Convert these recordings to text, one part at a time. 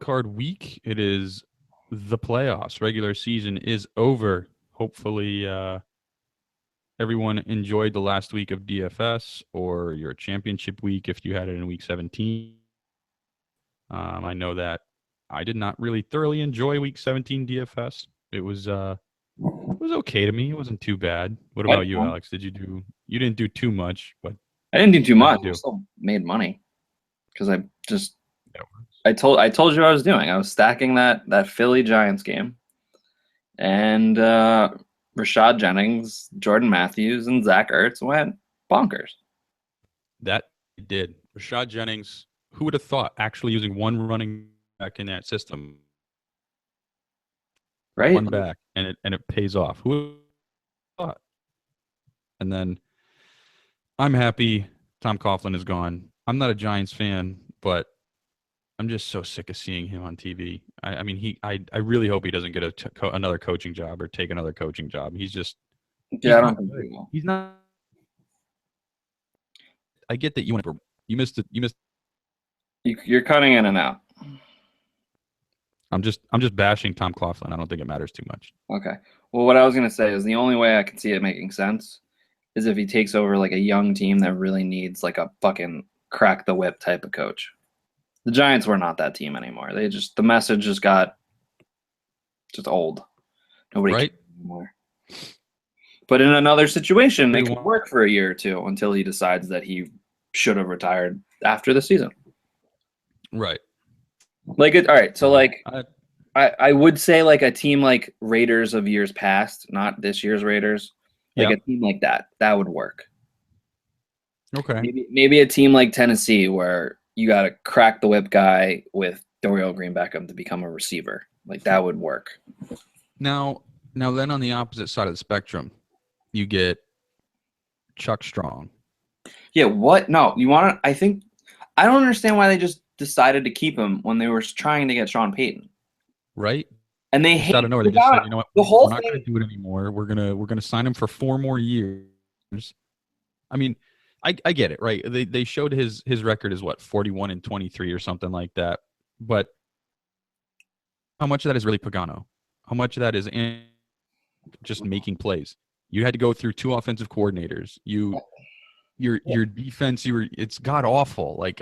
Card week. It is the playoffs. Regular season is over. Hopefully, everyone enjoyed the last week of DFS or your championship week if you had it in week 17. I know that I did not really thoroughly enjoy week 17 DFS. It was okay to me. It wasn't too bad. What about you, Alex? You didn't do too much, but I didn't do too much. I still made money because I told you what I was doing. I was stacking that Philly Giants game, and Rashad Jennings, Jordan Matthews, and Zach Ertz went bonkers. That did. Rashad Jennings, who would have thought actually using one running back in that system? Right? One back, and it pays off. Who would have thought? And then I'm happy Tom Coughlin is gone. I'm not a Giants fan, but I'm just so sick of seeing him on TV. I mean, I really hope he doesn't get another coaching job or take another coaching job. He's not. I get that you missed it. You're cutting in and out. I'm just bashing Tom Coughlin. I don't think it matters too much. Okay. Well, what I was gonna say is the only way I can see it making sense is if he takes over like a young team that really needs like a fucking crack the whip type of coach. The Giants were not that team anymore. The message just got just old. Nobody cares anymore. But in another situation, it could work for a year or two until he decides that he should have retired after the season. Right. Like it. All right. So like, I would say like a team like Raiders of years past, not this year's Raiders. Like a team like that would work. Okay. Maybe a team like Tennessee where you got to crack the whip guy with Dorial Green Beckham to become a receiver. Like that would work. Now then on the opposite side of the spectrum, you get Chuck Strong. Yeah. What? No. You want to? I don't understand why they just decided to keep him when they were trying to get Sean Payton. Right. And they hate. Out of nowhere, they just said, you know what? We're not going to do it anymore. We're gonna sign him for 4 more years. I mean, I get it, right? They showed his record is what 41-23 or something like that. But how much of that is really Pagano? How much of that is just making plays? You had to go through 2 offensive coordinators. Your defense, it's god awful. Like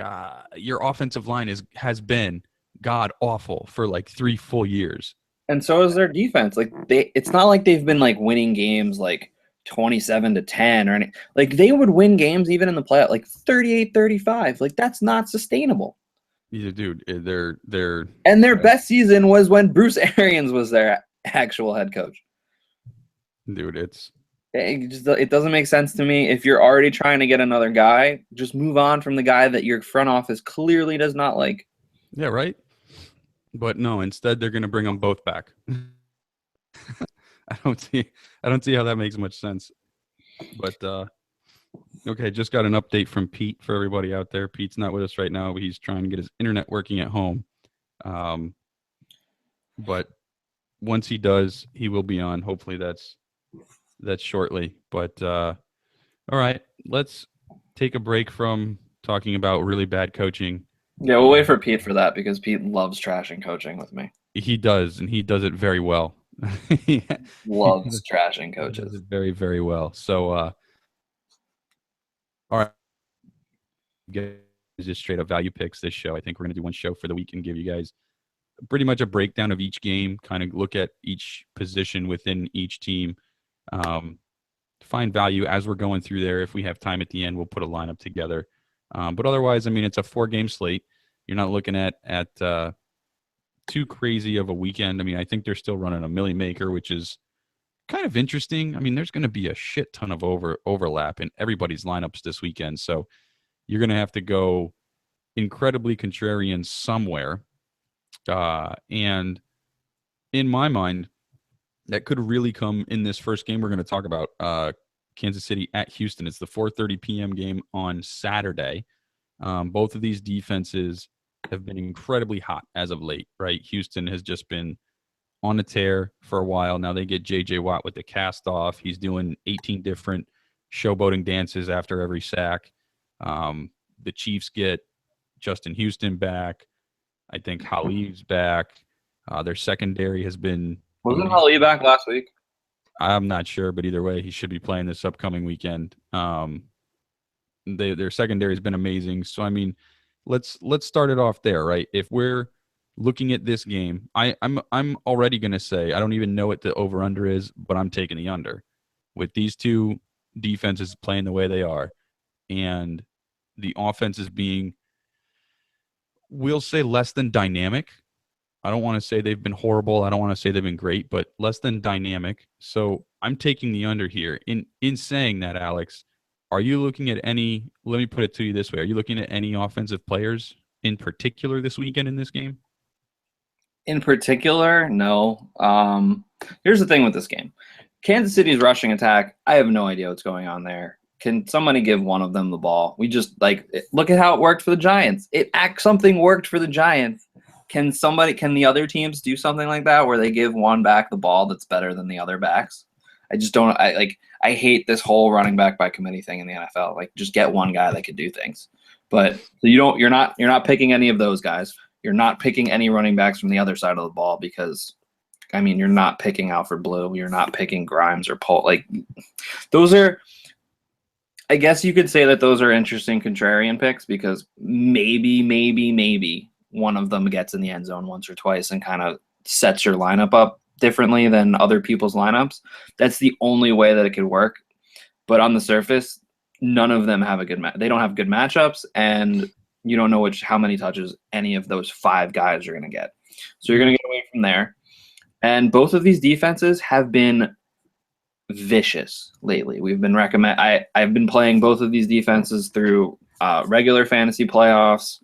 your offensive line has been god awful for like 3 full years. And so is their defense. Like it's not like they've been like winning games like 27-10 or anything. Like they would win games even in the playoff like 38-35. Like that's not sustainable. Yeah, dude, they're and their best season was when Bruce Arians was their actual head coach. Dude, it doesn't make sense to me. If you're already trying to get another guy, just move on from the guy that your front office clearly does not like. Yeah, right. But no, instead they're going to bring them both back. I don't see how that makes much sense. But okay, just got an update from Pete for everybody out there. Pete's not with us right now, but he's trying to get his internet working at home. But once he does, he will be on. Hopefully that's shortly. But all right, let's take a break from talking about really bad coaching. Yeah, we'll wait for Pete for that because Pete loves trashing coaching with me. He does, and he does it very well. Loves trashing coaches. He does it very, very well. So, all right. Just straight up value picks this show. I think we're going to do one show for the week and give you guys pretty much a breakdown of each game, kind of look at each position within each team, find value as we're going through there. If we have time at the end, we'll put a lineup together. But otherwise, I mean, it's a 4-game slate. You're not looking at too crazy of a weekend. I mean, I think they're still running a Millie Maker, which is kind of interesting. I mean, there's going to be a shit ton of overlap in everybody's lineups this weekend. So you're going to have to go incredibly contrarian somewhere. And in my mind, that could really come in this first game we're going to talk about, Kansas City at Houston. It's the 4:30 p.m. game on Saturday. Both of these defenses have been incredibly hot as of late, right? Houston has just been on a tear for a while. Now they get J.J. Watt with the cast off. He's doing 18 different showboating dances after every sack. The Chiefs get Justin Houston back. I think Halil's back. Their secondary has been Wasn't amazing. Ali back last week? I'm not sure, but either way, he should be playing this upcoming weekend. Their secondary has been amazing. So I mean, let's start it off there, right? If we're looking at this game, I'm already gonna say I don't even know what the over under is, but I'm taking the under with these two defenses playing the way they are, and the offenses being, we'll say, less than dynamic. I don't want to say they've been horrible. I don't want to say they've been great, but less than dynamic. So I'm taking the under here. In saying that, Alex, are you looking at any? Let me put it to you this way: are you looking at any offensive players in particular this weekend in this game? In particular, no. Here's the thing with this game. Kansas City's rushing attack, I have no idea what's going on there. Can somebody give one of them the ball? We just look at how it worked for the Giants. Something worked for the Giants. Can the other teams do something like that where they give one back the ball that's better than the other backs? I just don't. I hate this whole running back by committee thing in the NFL. Like, just get one guy that could do things. But so you're not picking any of those guys. You're not picking any running backs from the other side of the ball because, I mean, you're not picking Alfred Blue. You're not picking Grimes or Paul. Like, those are, I guess you could say that those are interesting contrarian picks because maybe one of them gets in the end zone once or twice and kind of sets your lineup up differently than other people's lineups. That's the only way that it could work. But on the surface, none of them have they don't have good matchups, and you don't know how many touches any of those five guys are going to get. So you're going to get away from there. And both of these defenses have been vicious lately. I've been playing both of these defenses through regular fantasy playoffs,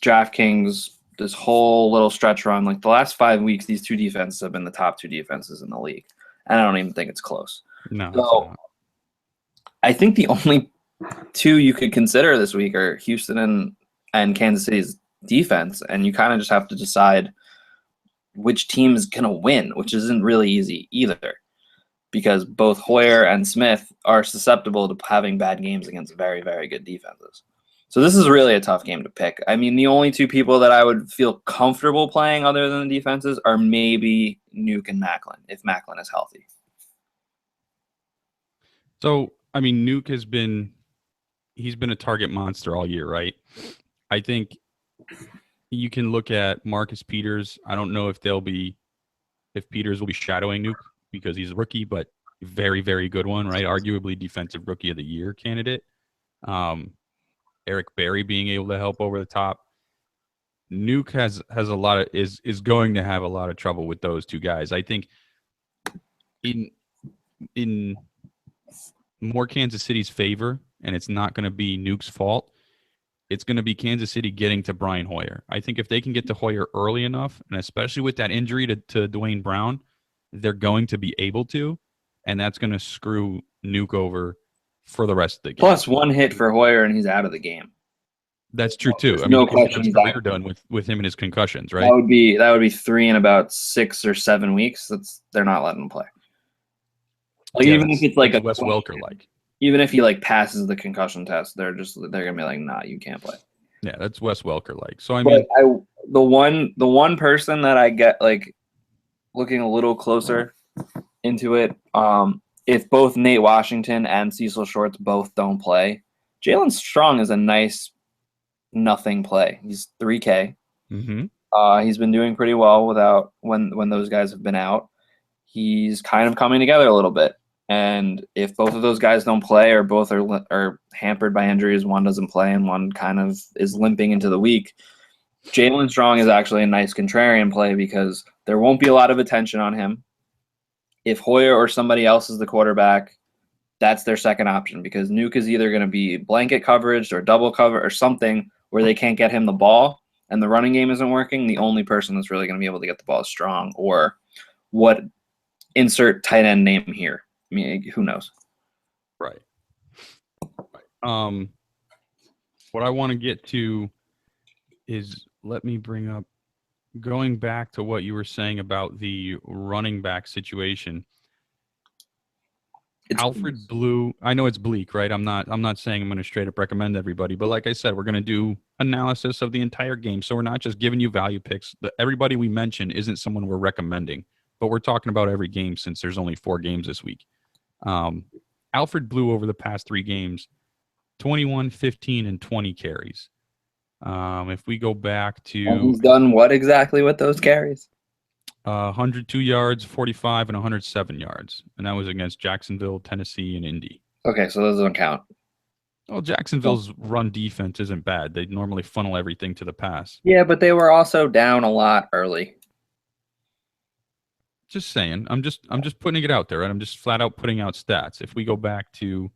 DraftKings, this whole little stretch run. Like the last 5 weeks, these two defenses have been the top two defenses in the league. And I don't even think it's close. No. So I think the only two you could consider this week are Houston and Kansas City's defense, and you kind of just have to decide which team is going to win, which isn't really easy either, because both Hoyer and Smith are susceptible to having bad games against very, very good defenses. So this is really a tough game to pick. I mean, the only two people that I would feel comfortable playing other than the defenses are maybe Nuke and Macklin, if Macklin is healthy. So, I mean, Nuke he's been a target monster all year, right? I think you can look at Marcus Peters. I don't know if Peters will be shadowing Nuke because he's a rookie, but very, very good one, right? Arguably defensive rookie of the year candidate. Eric Berry being able to help over the top. Nuke has a lot of is going to have a lot of trouble with those two guys. I think in more Kansas City's favor, and it's not going to be Nuke's fault. It's going to be Kansas City getting to Brian Hoyer. I think if they can get to Hoyer early enough, and especially with that injury to Dwayne Brown, they're going to be able to, and that's going to screw Nuke over for the rest of the game. Plus one hit for Hoyer, and he's out of the game. That's true too. I mean, no question, his career done with him and his concussions, right? That would be 3 in about 6 or 7 weeks. They're not letting him play. Like, even if it's like a Wes Welker, like even if he like passes the concussion test, they're gonna be like, nah, you can't play. Yeah, that's Wes Welker, like. So I mean, the one person that I get like looking a little closer into it, if both Nate Washington and Cecil Shorts both don't play, Jalen Strong is a nice nothing play. He's 3K. Mm-hmm. He's been doing pretty well without when those guys have been out. He's kind of coming together a little bit. And if both of those guys don't play, or both are hampered by injuries, one doesn't play and one kind of is limping into the week, Jalen Strong is actually a nice contrarian play because there won't be a lot of attention on him. If Hoyer or somebody else is the quarterback, that's their second option, because Nuke is either going to be blanket coverage or double cover or something where they can't get him the ball and the running game isn't working. The only person that's really going to be able to get the ball is Strong, or what, insert tight end name here. I mean, who knows? Right. What I want to get to is, let me bring up, going back to what you were saying about the running back situation. Alfred Blue, I know it's bleak, right? I'm not saying I'm going to straight up recommend everybody, but like I said, we're going to do analysis of the entire game. So we're not just giving you value picks. Everybody we mention isn't someone we're recommending, but we're talking about every game since there's only 4 games this week. Alfred Blue over the past 3 games, 21, 15, and 20 carries. If we go back to... And he's done what exactly with those carries? 102 yards, 45, and 107 yards. And that was against Jacksonville, Tennessee, and Indy. Okay, so those don't count. Well, Jacksonville's run defense isn't bad. They normally funnel everything to the pass. Yeah, but they were also down a lot early. Just saying. I'm just putting it out there, right? I'm just flat out putting out stats. If we go back to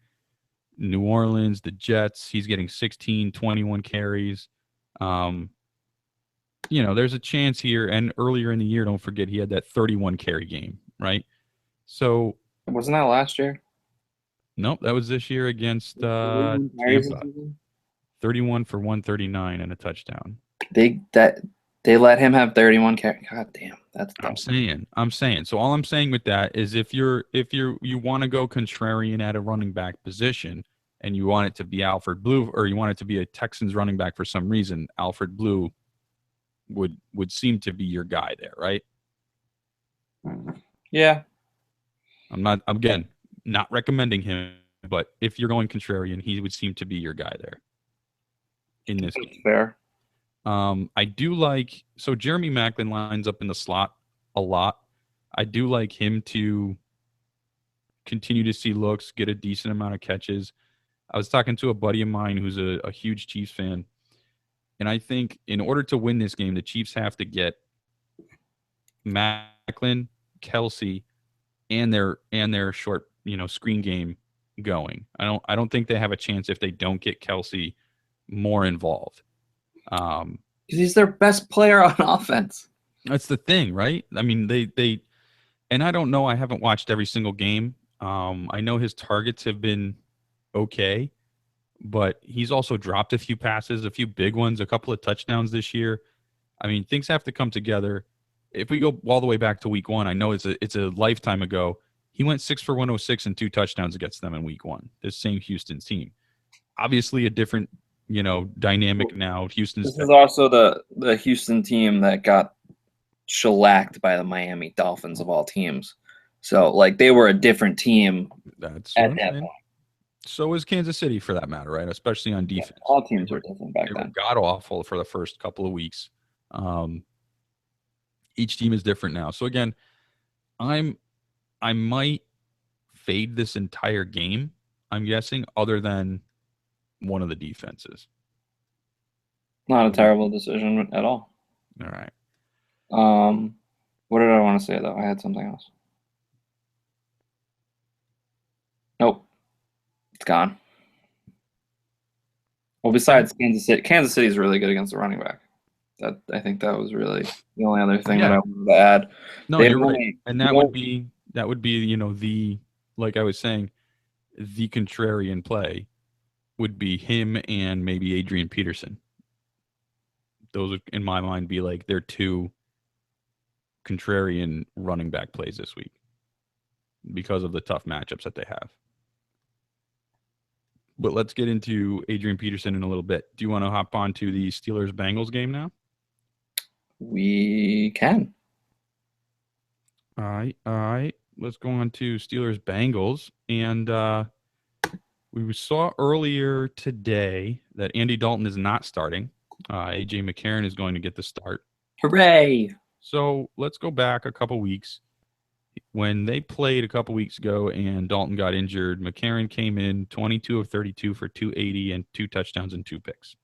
New Orleans, the Jets, he's getting 16, 21 carries. There's a chance here. And earlier in the year, don't forget, he had that 31 carry game, right? So wasn't that last year? Nope, that was this year against Tampa. 31 for 139 and a touchdown. They let him have 31 carry. God damn, that's dumb. I'm saying. So all I'm saying with that is if you want to go contrarian at a running back position and you want it to be Alfred Blue, or you want it to be a Texans running back for some reason, Alfred Blue would seem to be your guy there, right? Yeah. I'm not recommending him, but if you're going contrarian, he would seem to be your guy there in this game. Fair. I do like, so Jeremy Maclin lines up in the slot a lot. I do like him to continue to see looks, get a decent amount of catches. I was talking to a buddy of mine who's a huge Chiefs fan, and I think in order to win this game, the Chiefs have to get Maclin, Kelsey, and their short, screen game going. I don't think they have a chance if they don't get Kelsey more involved. Because he's their best player on offense. That's the thing, right? I mean, they and I don't know. I haven't watched every single game. I know his targets have been okay, but he's also dropped a few passes, a few big ones, a couple of touchdowns this year. I mean, things have to come together. If we go all the way back to week 1, I know it's a lifetime ago. He went 6 for 106 and 2 touchdowns against them in week 1. This same Houston team, obviously a different, dynamic now. This is also the Houston team that got shellacked by the Miami Dolphins of all teams. So, they were a different team. That's at that point. So is Kansas City, for that matter, right? Especially on defense. Yeah, all teams were different back then. They were god-awful for the first couple of weeks. Each team is different now. So, again, I might fade this entire game, I'm guessing, other than one of the defenses. Not a terrible decision at all. All right. What did I want to say, though? I had something else. Nope. It's gone. Well, besides Kansas City is really good against the running back. I think that was really the only other thing that I wanted to add. No, you're right. And that would be the, like I was saying, the contrarian play would be him and maybe Adrian Peterson. Those would, in my mind, be like their 2 contrarian running back plays this week because of the tough matchups that they have. But let's get into Adrian Peterson in a little bit. Do you want to hop on to the Steelers-Bengals game now? We can. All right. Let's go on to Steelers-Bengals. And we saw earlier today that Andy Dalton is not starting. A.J. McCarron is going to get the start. Hooray! So let's go back a couple weeks. When they played a couple weeks ago and Dalton got injured, McCarron came in 22 of 32 for 280 and 2 touchdowns and 2 picks.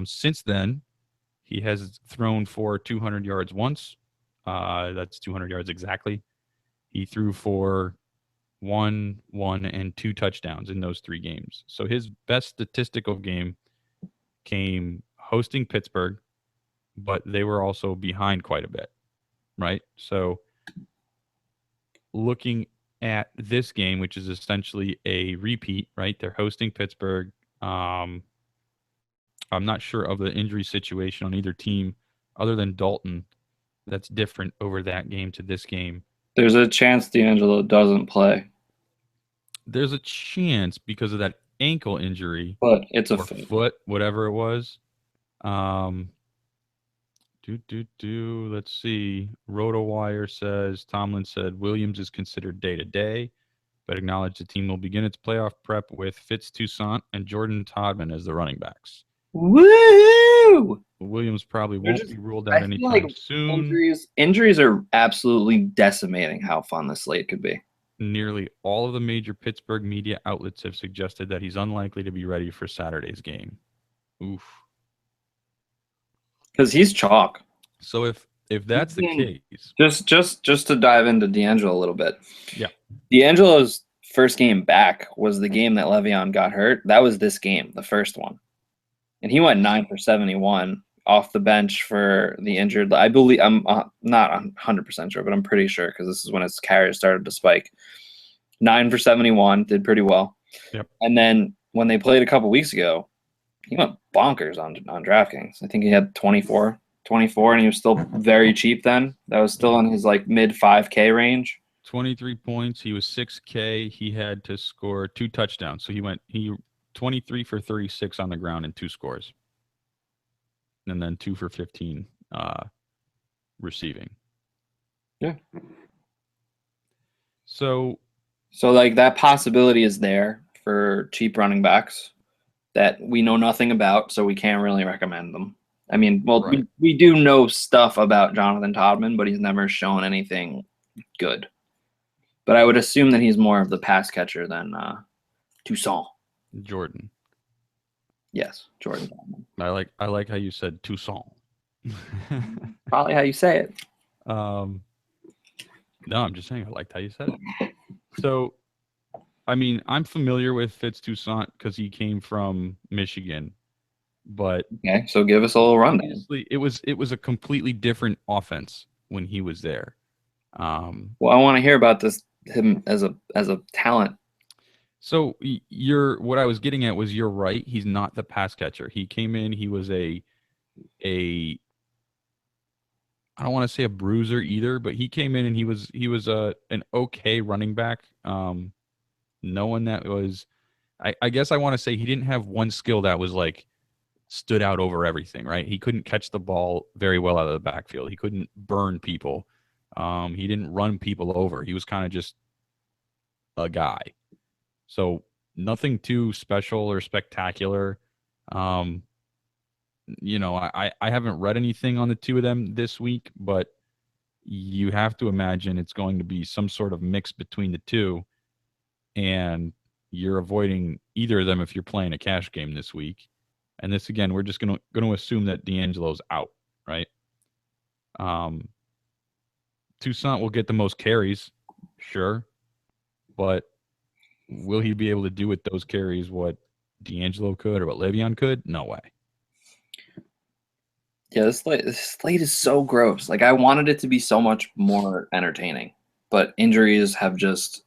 Since then, he has thrown for 200 yards once. That's 200 yards exactly. He threw for 1, and 2 touchdowns in those 3 games. So his best statistical game came hosting Pittsburgh, but they were also behind quite a bit, right? So looking at this game, which is essentially a repeat, right? They're hosting Pittsburgh. I'm not sure of the injury situation on either team other than Dalton that's different over that game to this game. There's a chance D'Angelo doesn't play. There's a chance because of that ankle injury But it's a or foot, whatever it was. Let's see. RotoWire says Tomlin said Williams is considered day-to-day, but acknowledged the team will begin its playoff prep with Fitz Toussaint and Jordan Todman as the running backs. Woo! Williams probably won't be ruled out I feel anytime like soon. Injuries are absolutely decimating how fun the slate could be. Nearly all of the major Pittsburgh media outlets have suggested that he's unlikely to be ready for Saturday's game. Oof. Because he's chalk. So if that's the case, just to dive into D'Angelo a little bit. Yeah. D'Angelo's first game back was the game that Le'Veon got hurt. That was this game, the first one. And he went 9 for 71 off the bench for the injured. I believe, I'm not 100% sure, but I'm pretty sure because this is when his carries started to spike. 9 for 71, did pretty well. Yep. And then when they played a couple weeks ago, he went bonkers on DraftKings. I think he had 24, and he was still very cheap then. That was still in his like mid 5K range. 23 points. He was 6K. He had to score 2 touchdowns. So he 23 for 36 on the ground and 2 scores. And then 2 for 15 receiving. Yeah. So like that possibility is there for cheap running backs that we know nothing about, so we can't really recommend them. I mean, well, right. we do know stuff about Jonathan Todman, but he's never shown anything good. But I would assume that he's more of the pass catcher than Toussaint. Jordan. Yes, Jordan. I like how you said Toussaint. Probably how you say it. No, I'm just saying I liked how you said it. So, I mean, I'm familiar with Fitz Toussaint because he came from Michigan, but okay. So give us a little rundown. Obviously, it was a completely different offense when he was there. Well, I want to hear about him as a talent. So what I was getting at was you're right. He's not the pass catcher. He came in. He was a I don't want to say a bruiser either, but he came in and he was an okay running back. No one that was, I guess I want to say he didn't have one skill that was like stood out over everything, right? He couldn't catch the ball very well out of the backfield. He couldn't burn people. He didn't run people over. He was kind of just a guy. So nothing too special or spectacular. You know, I haven't read anything on the two of them this week, but you have to imagine it's going to be some sort of mix between the two, and you're avoiding either of them if you're playing a cash game this week. And this, again, we're just going to assume that D'Angelo's out, right? Toussaint will get the most carries, sure, but will he be able to do with those carries what D'Angelo could or what Le'Veon could? No way. Yeah, this slate is so gross. Like, I wanted it to be so much more entertaining, but injuries have just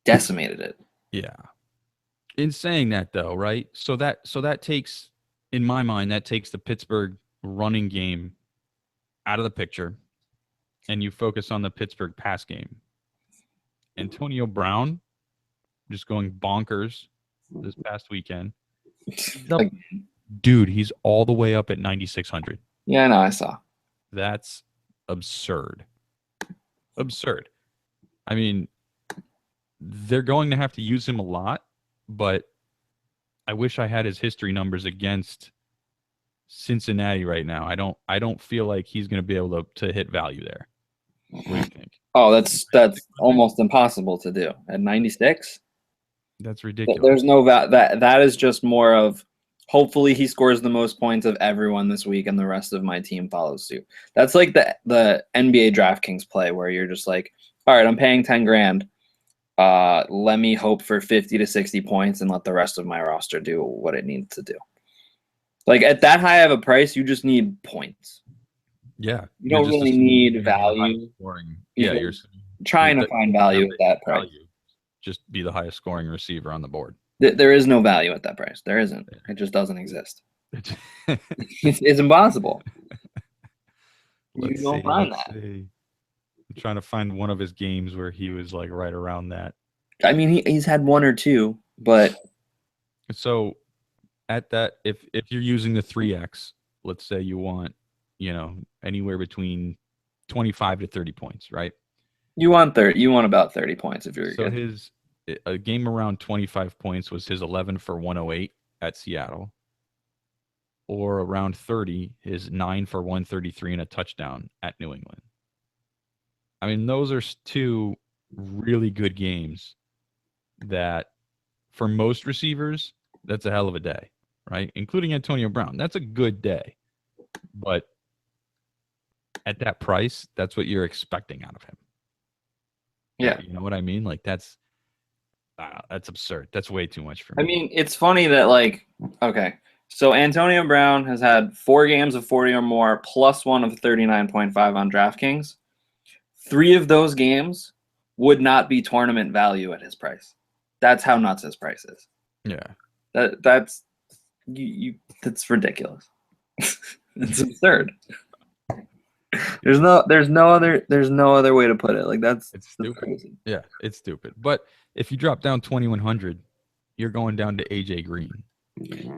decimated it. Yeah. In saying that, though, right? So that takes, in my mind, that takes the Pittsburgh running game out of the picture, and you focus on the Pittsburgh pass game. Antonio Brown just going bonkers this past weekend. Dude, he's all the way up at 9,600. Yeah, I know, I saw. That's absurd. Absurd. I mean, they're going to have to use him a lot, but I wish I had his history numbers against Cincinnati right now. I don't feel like he's going to be able to hit value there. What do you think? Oh, that's almost impossible to do at 96. That's ridiculous. There's no that is just more of hopefully he scores the most points of everyone this week and the rest of my team follows suit. That's like the NBA DraftKings play where you're just like, all right, I'm paying 10 grand. Let me hope for 50 to 60 points and let the rest of my roster do what it needs to do. Like at that high of a price, you just need points. Yeah. You don't really need value. Yeah, you're trying to find value at that price. Just be the highest scoring receiver on the board. There is no value at that price. There isn't. It just doesn't exist. It's impossible. You don't find that. I'm trying to find one of his games where he was like right around that. I mean, he's had one or two, but So at that, if you're using the 3x, let's say you want, anywhere between 25 to 30 points, right? You want 30. You want about 30 points if you're So good. a game around 25 points was his 11 for 108 at Seattle, or around 30, his 9 for 133 and a touchdown at New England. I mean, those are two really good games that for most receivers, that's a hell of a day, right? Including Antonio Brown. That's a good day. But at that price, that's what you're expecting out of him. Yeah. You know what I mean? Like that's absurd. That's way too much for me. I mean, it's funny that okay. So Antonio Brown has had 4 games of 40 or more, plus 1 of 39.5 on DraftKings. 3 of those games would not be tournament value at his price. That's how nuts his price is. Yeah. That's ridiculous. It's absurd. There's no other way to put it. Like that's crazy. Yeah, it's stupid. But if you drop down 2,100, you're going down to AJ Green.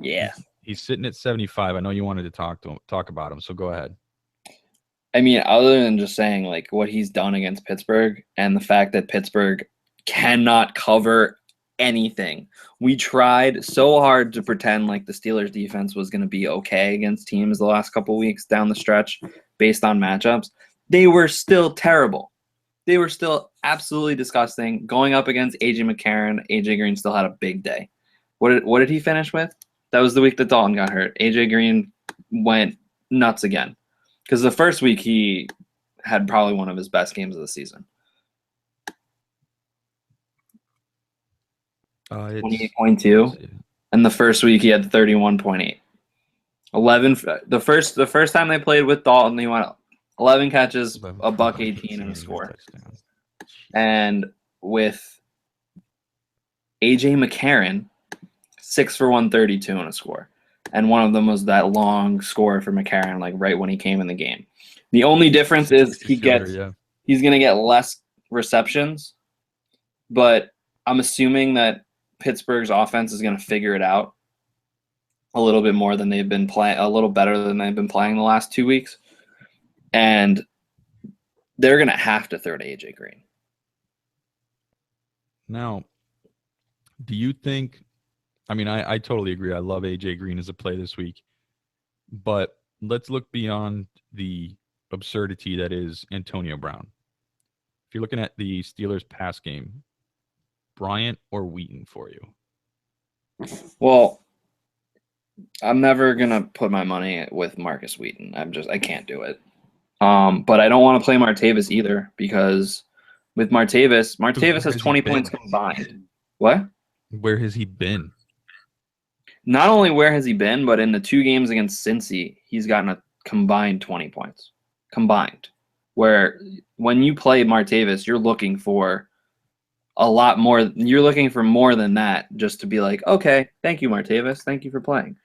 Yeah. He's sitting at 75. I know you wanted to talk about him, so go ahead. I mean, other than just saying what he's done against Pittsburgh and the fact that Pittsburgh cannot cover anything. We tried so hard to pretend like the Steelers defense was going to be okay against teams the last couple weeks down the stretch based on matchups. They were still terrible. They were still absolutely disgusting. Going up against AJ McCarron, AJ Green still had a big day. What did he finish with? That was the week that Dalton got hurt. AJ Green went nuts again. Because the first week he had probably one of his best games of the season. 28.2, and the first week he had 31.8. 11. The first time they played with Dalton, he went 11 catches, a buck 18, and a score. And with AJ McCarron, 6 for 132 and a score. And one of them was that long score for McCarron, right when he came in the game. The only difference is he's going to get less receptions, but I'm assuming that Pittsburgh's offense is going to figure it out a little bit more than they've been playing, a little better than they've been playing the last 2 weeks. And they're going to have to throw to AJ Green. Now, do you think, I totally agree. I love AJ Green as a play this week, but let's look beyond the absurdity that is Antonio Brown. If you're looking at the Steelers pass game, Bryant or Wheaton for you? Well, I'm never going to put my money with Marcus Wheaton. I can't do it. But I don't want to play Martavis either because with Martavis has 20 points combined. What? Where has he been? Not only where has he been, but in the 2 games against Cincy, he's gotten a combined 20 points. Combined. Where when you play Martavis, you're looking for a lot more. You're looking for more than that just to be like, okay, thank you, Martavis. Thank you for playing.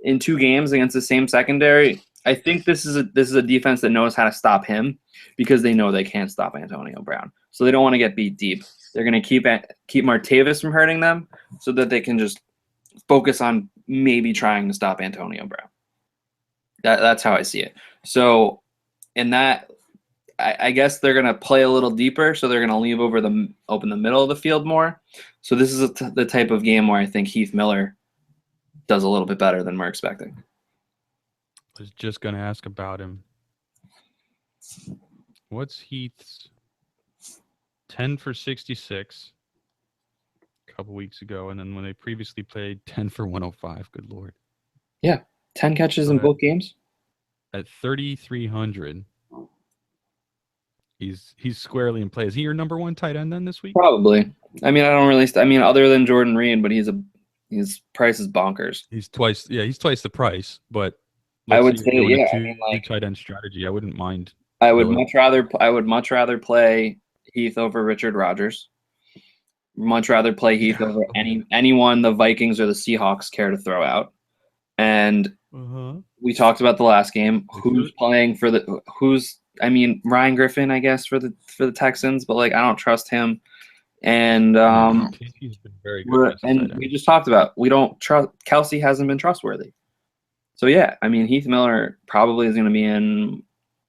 In 2 games against the same secondary, I think this is a defense that knows how to stop him because they know they can't stop Antonio Brown. So they don't want to get beat deep. They're going to keep Martavis from hurting them so that they can just focus on maybe trying to stop Antonio Brown. That's how I see it. So in that, I guess they're going to play a little deeper, so they're going to leave open the middle of the field more. So this is the type of game where I think Heath Miller does a little bit better than we're expecting. I was just going to ask about him. What's Heath's 10 for 66 a couple weeks ago, and then when they previously played 10 for 105? Good Lord. Yeah, 10 catches in both games. At 3,300. He's squarely in play. Is he your number 1 tight end then this week? Probably. I don't really. Other than Jordan Reed, but his price is bonkers. He's twice the price. But I would say, yeah. Two tight end strategy. I wouldn't mind. I would much rather play Heath over Richard Rodgers. Much rather play Heath over anyone the Vikings or the Seahawks care to throw out. And we talked about the last game. Who's playing for Ryan Griffin, I guess, for the Texans, but I don't trust him And Casey's been very good against the tight end. we just talked about we don't trust Kelsey hasn't been trustworthy. So yeah, I mean Heath Miller probably is going to be in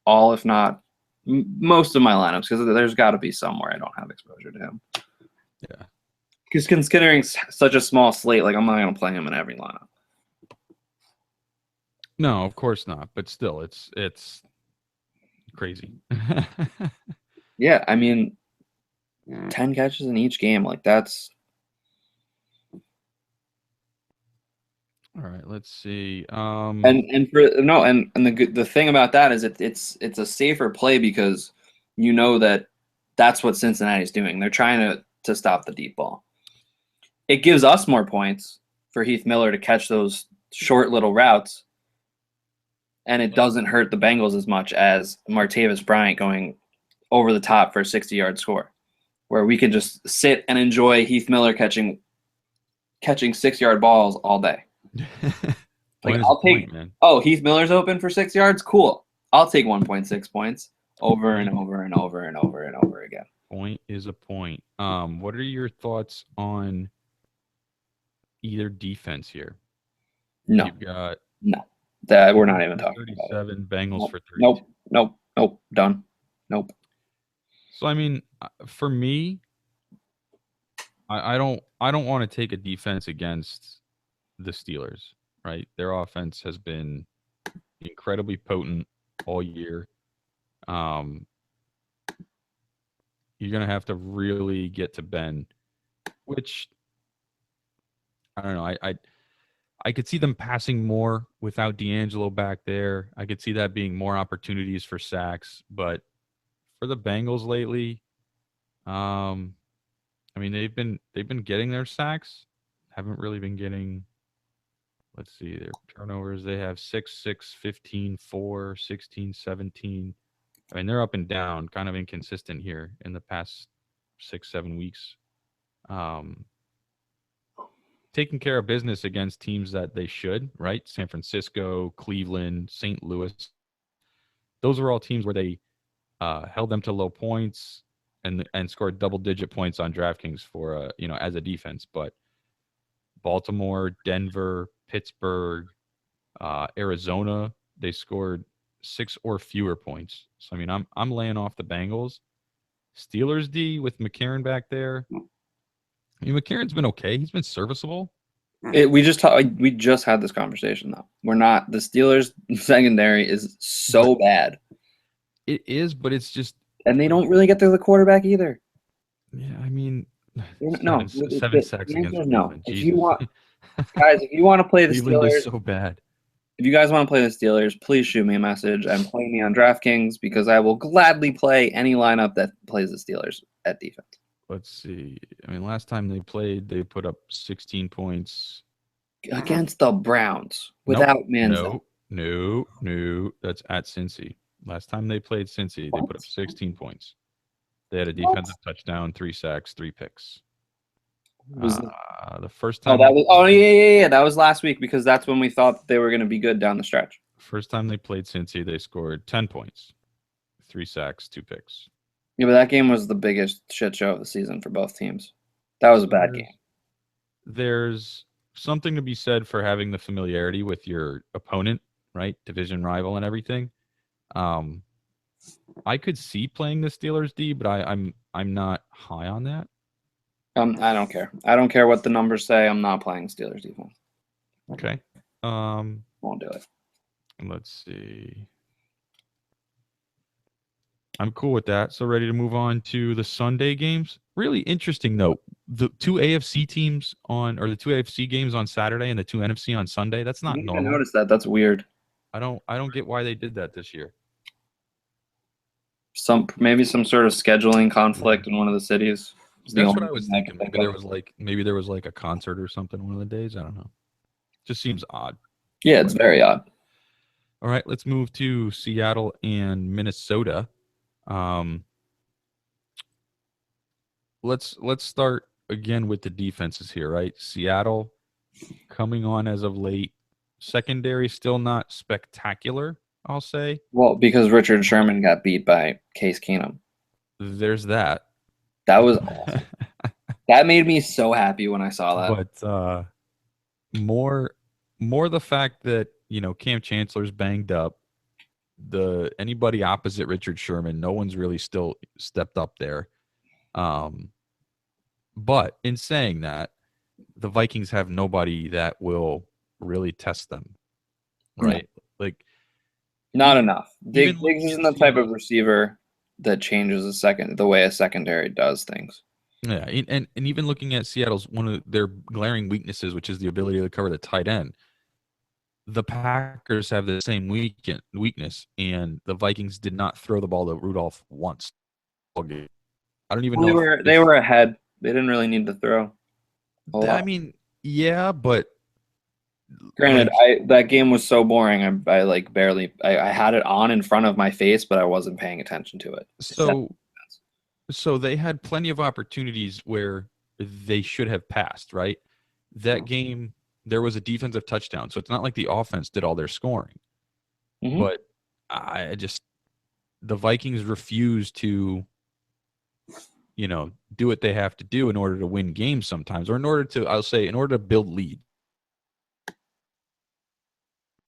all, if not most of my lineups, because there's got to be somewhere I don't have exposure to him. Yeah. Because considering such a small slate, like I'm not going to play him in every lineup. No, of course not. But still, it's crazy. Yeah, I mean, 10 catches in each game, like that's. All right, let's see. And the thing about that is it's a safer play because you know that that's what Cincinnati's doing. They're trying to stop the deep ball. It gives us more points for Heath Miller to catch those short little routes, and it doesn't hurt the Bengals as much as Martavis Bryant going over the top for a 60-yard score, where we can just sit and enjoy Heath Miller catching 6-yard balls all day. Like I'll take Heath Miller's open for 6 yards. Cool. I'll take 1.6 points over and over and over and over and over again. Point is a point. What are your thoughts on either defense here? No. You've got that we're not even talking 37 Bengals for 3. Nope. Done. Nope. So I mean, for me, I don't want to take a defense against the Steelers, right? Their offense has been incredibly potent all year. You're gonna have to really get to Ben, which I don't know. I could see them passing more without D'Angelo back there. I could see that being more opportunities for sacks, but for the Bengals lately, I mean they've been getting their sacks, haven't really been getting. Let's see, their turnovers. They have 6, 15, 4, 16, 17. I mean, they're up and down, kind of inconsistent here in the past 6, 7 weeks. Taking care of business against teams that they should, right? San Francisco, Cleveland, St. Louis. Those are all teams where they held them to low points and scored double-digit points on DraftKings for as a defense. But Baltimore, Denver, Pittsburgh, Arizona, they scored 6 or fewer points. So I mean, I'm laying off the Bengals. Steelers D with McCarron back there. I mean, McCarron's been okay. He's been serviceable. We just had this conversation though. We're not the Steelers secondary is so bad. It is, but it's just, and they don't really get to the quarterback either. Yeah, I mean, seven sacks against Cleveland. No. If you want, guys, if you want to play the Cleveland Steelers, is so bad. If you guys want to play the Steelers, please shoot me a message and play me on DraftKings because I will gladly play any lineup that plays the Steelers at defense. Let's see. I mean, last time they played, they put up 16 points against the Browns without Manziel. No. That's at Cincy. Last time they played Cincy, they put up 16 points. They had a defensive touchdown, 3 sacks, 3 picks. The first time. That was last week because that's when we thought they were going to be good down the stretch. First time they played Cincy, they scored 10 points, 3 sacks, 2 picks. Yeah, but that game was the biggest shit show of the season for both teams. That was a bad game. There's something to be said for having the familiarity with your opponent, right? Division rival and everything. I could see playing the Steelers D, but I'm not high on that. I don't care. I don't care what the numbers say. I'm not playing Steelers defense. Okay. Won't do it. Let's see. I'm cool with that. So ready to move on to the Sunday games. Really interesting though. The 2 AFC teams the 2 AFC games on Saturday and the 2 NFC on Sunday. That's not normal. I noticed that. That's weird. I don't get why they did that this year. Maybe some sort of scheduling conflict in one of the cities. That's what I was thinking. Maybe there was like a concert or something one of the days. I don't know. Just seems odd. Yeah, it's very odd. All right, let's move to Seattle and Minnesota. Let's start again with the defenses here, right? Seattle coming on as of late. Secondary still not spectacular, I'll say. Well, because Richard Sherman got beat by Case Keenum. There's that. That was awesome. That made me so happy when I saw that. But more the fact that, Cam Chancellor's banged up. Anybody opposite Richard Sherman, no one's really still stepped up there. But in saying that, the Vikings have nobody that will really test them, right? No, Like not enough. even Diggs looking isn't at the type of Seattle, receiver that changes the way a secondary does things. yeah, and even looking at Seattle's one of their glaring weaknesses, which is the ability to cover the tight end. The Packers have the same weakness, and the Vikings did not throw the ball to Rudolph once. I don't even Well, know they if were ahead. They didn't really need to throw a I lot. mean, yeah, but Granted, like that game was so boring. I like barely. I had it on in front of my face, but I wasn't paying attention to it. Except so so they had plenty of opportunities where they should have passed, right? That game there was a defensive touchdown, so it's not like the offense did all their scoring. Mhm. But I just the Vikings refuse to, do what they have to do in order to win games sometimes, or in order to build lead.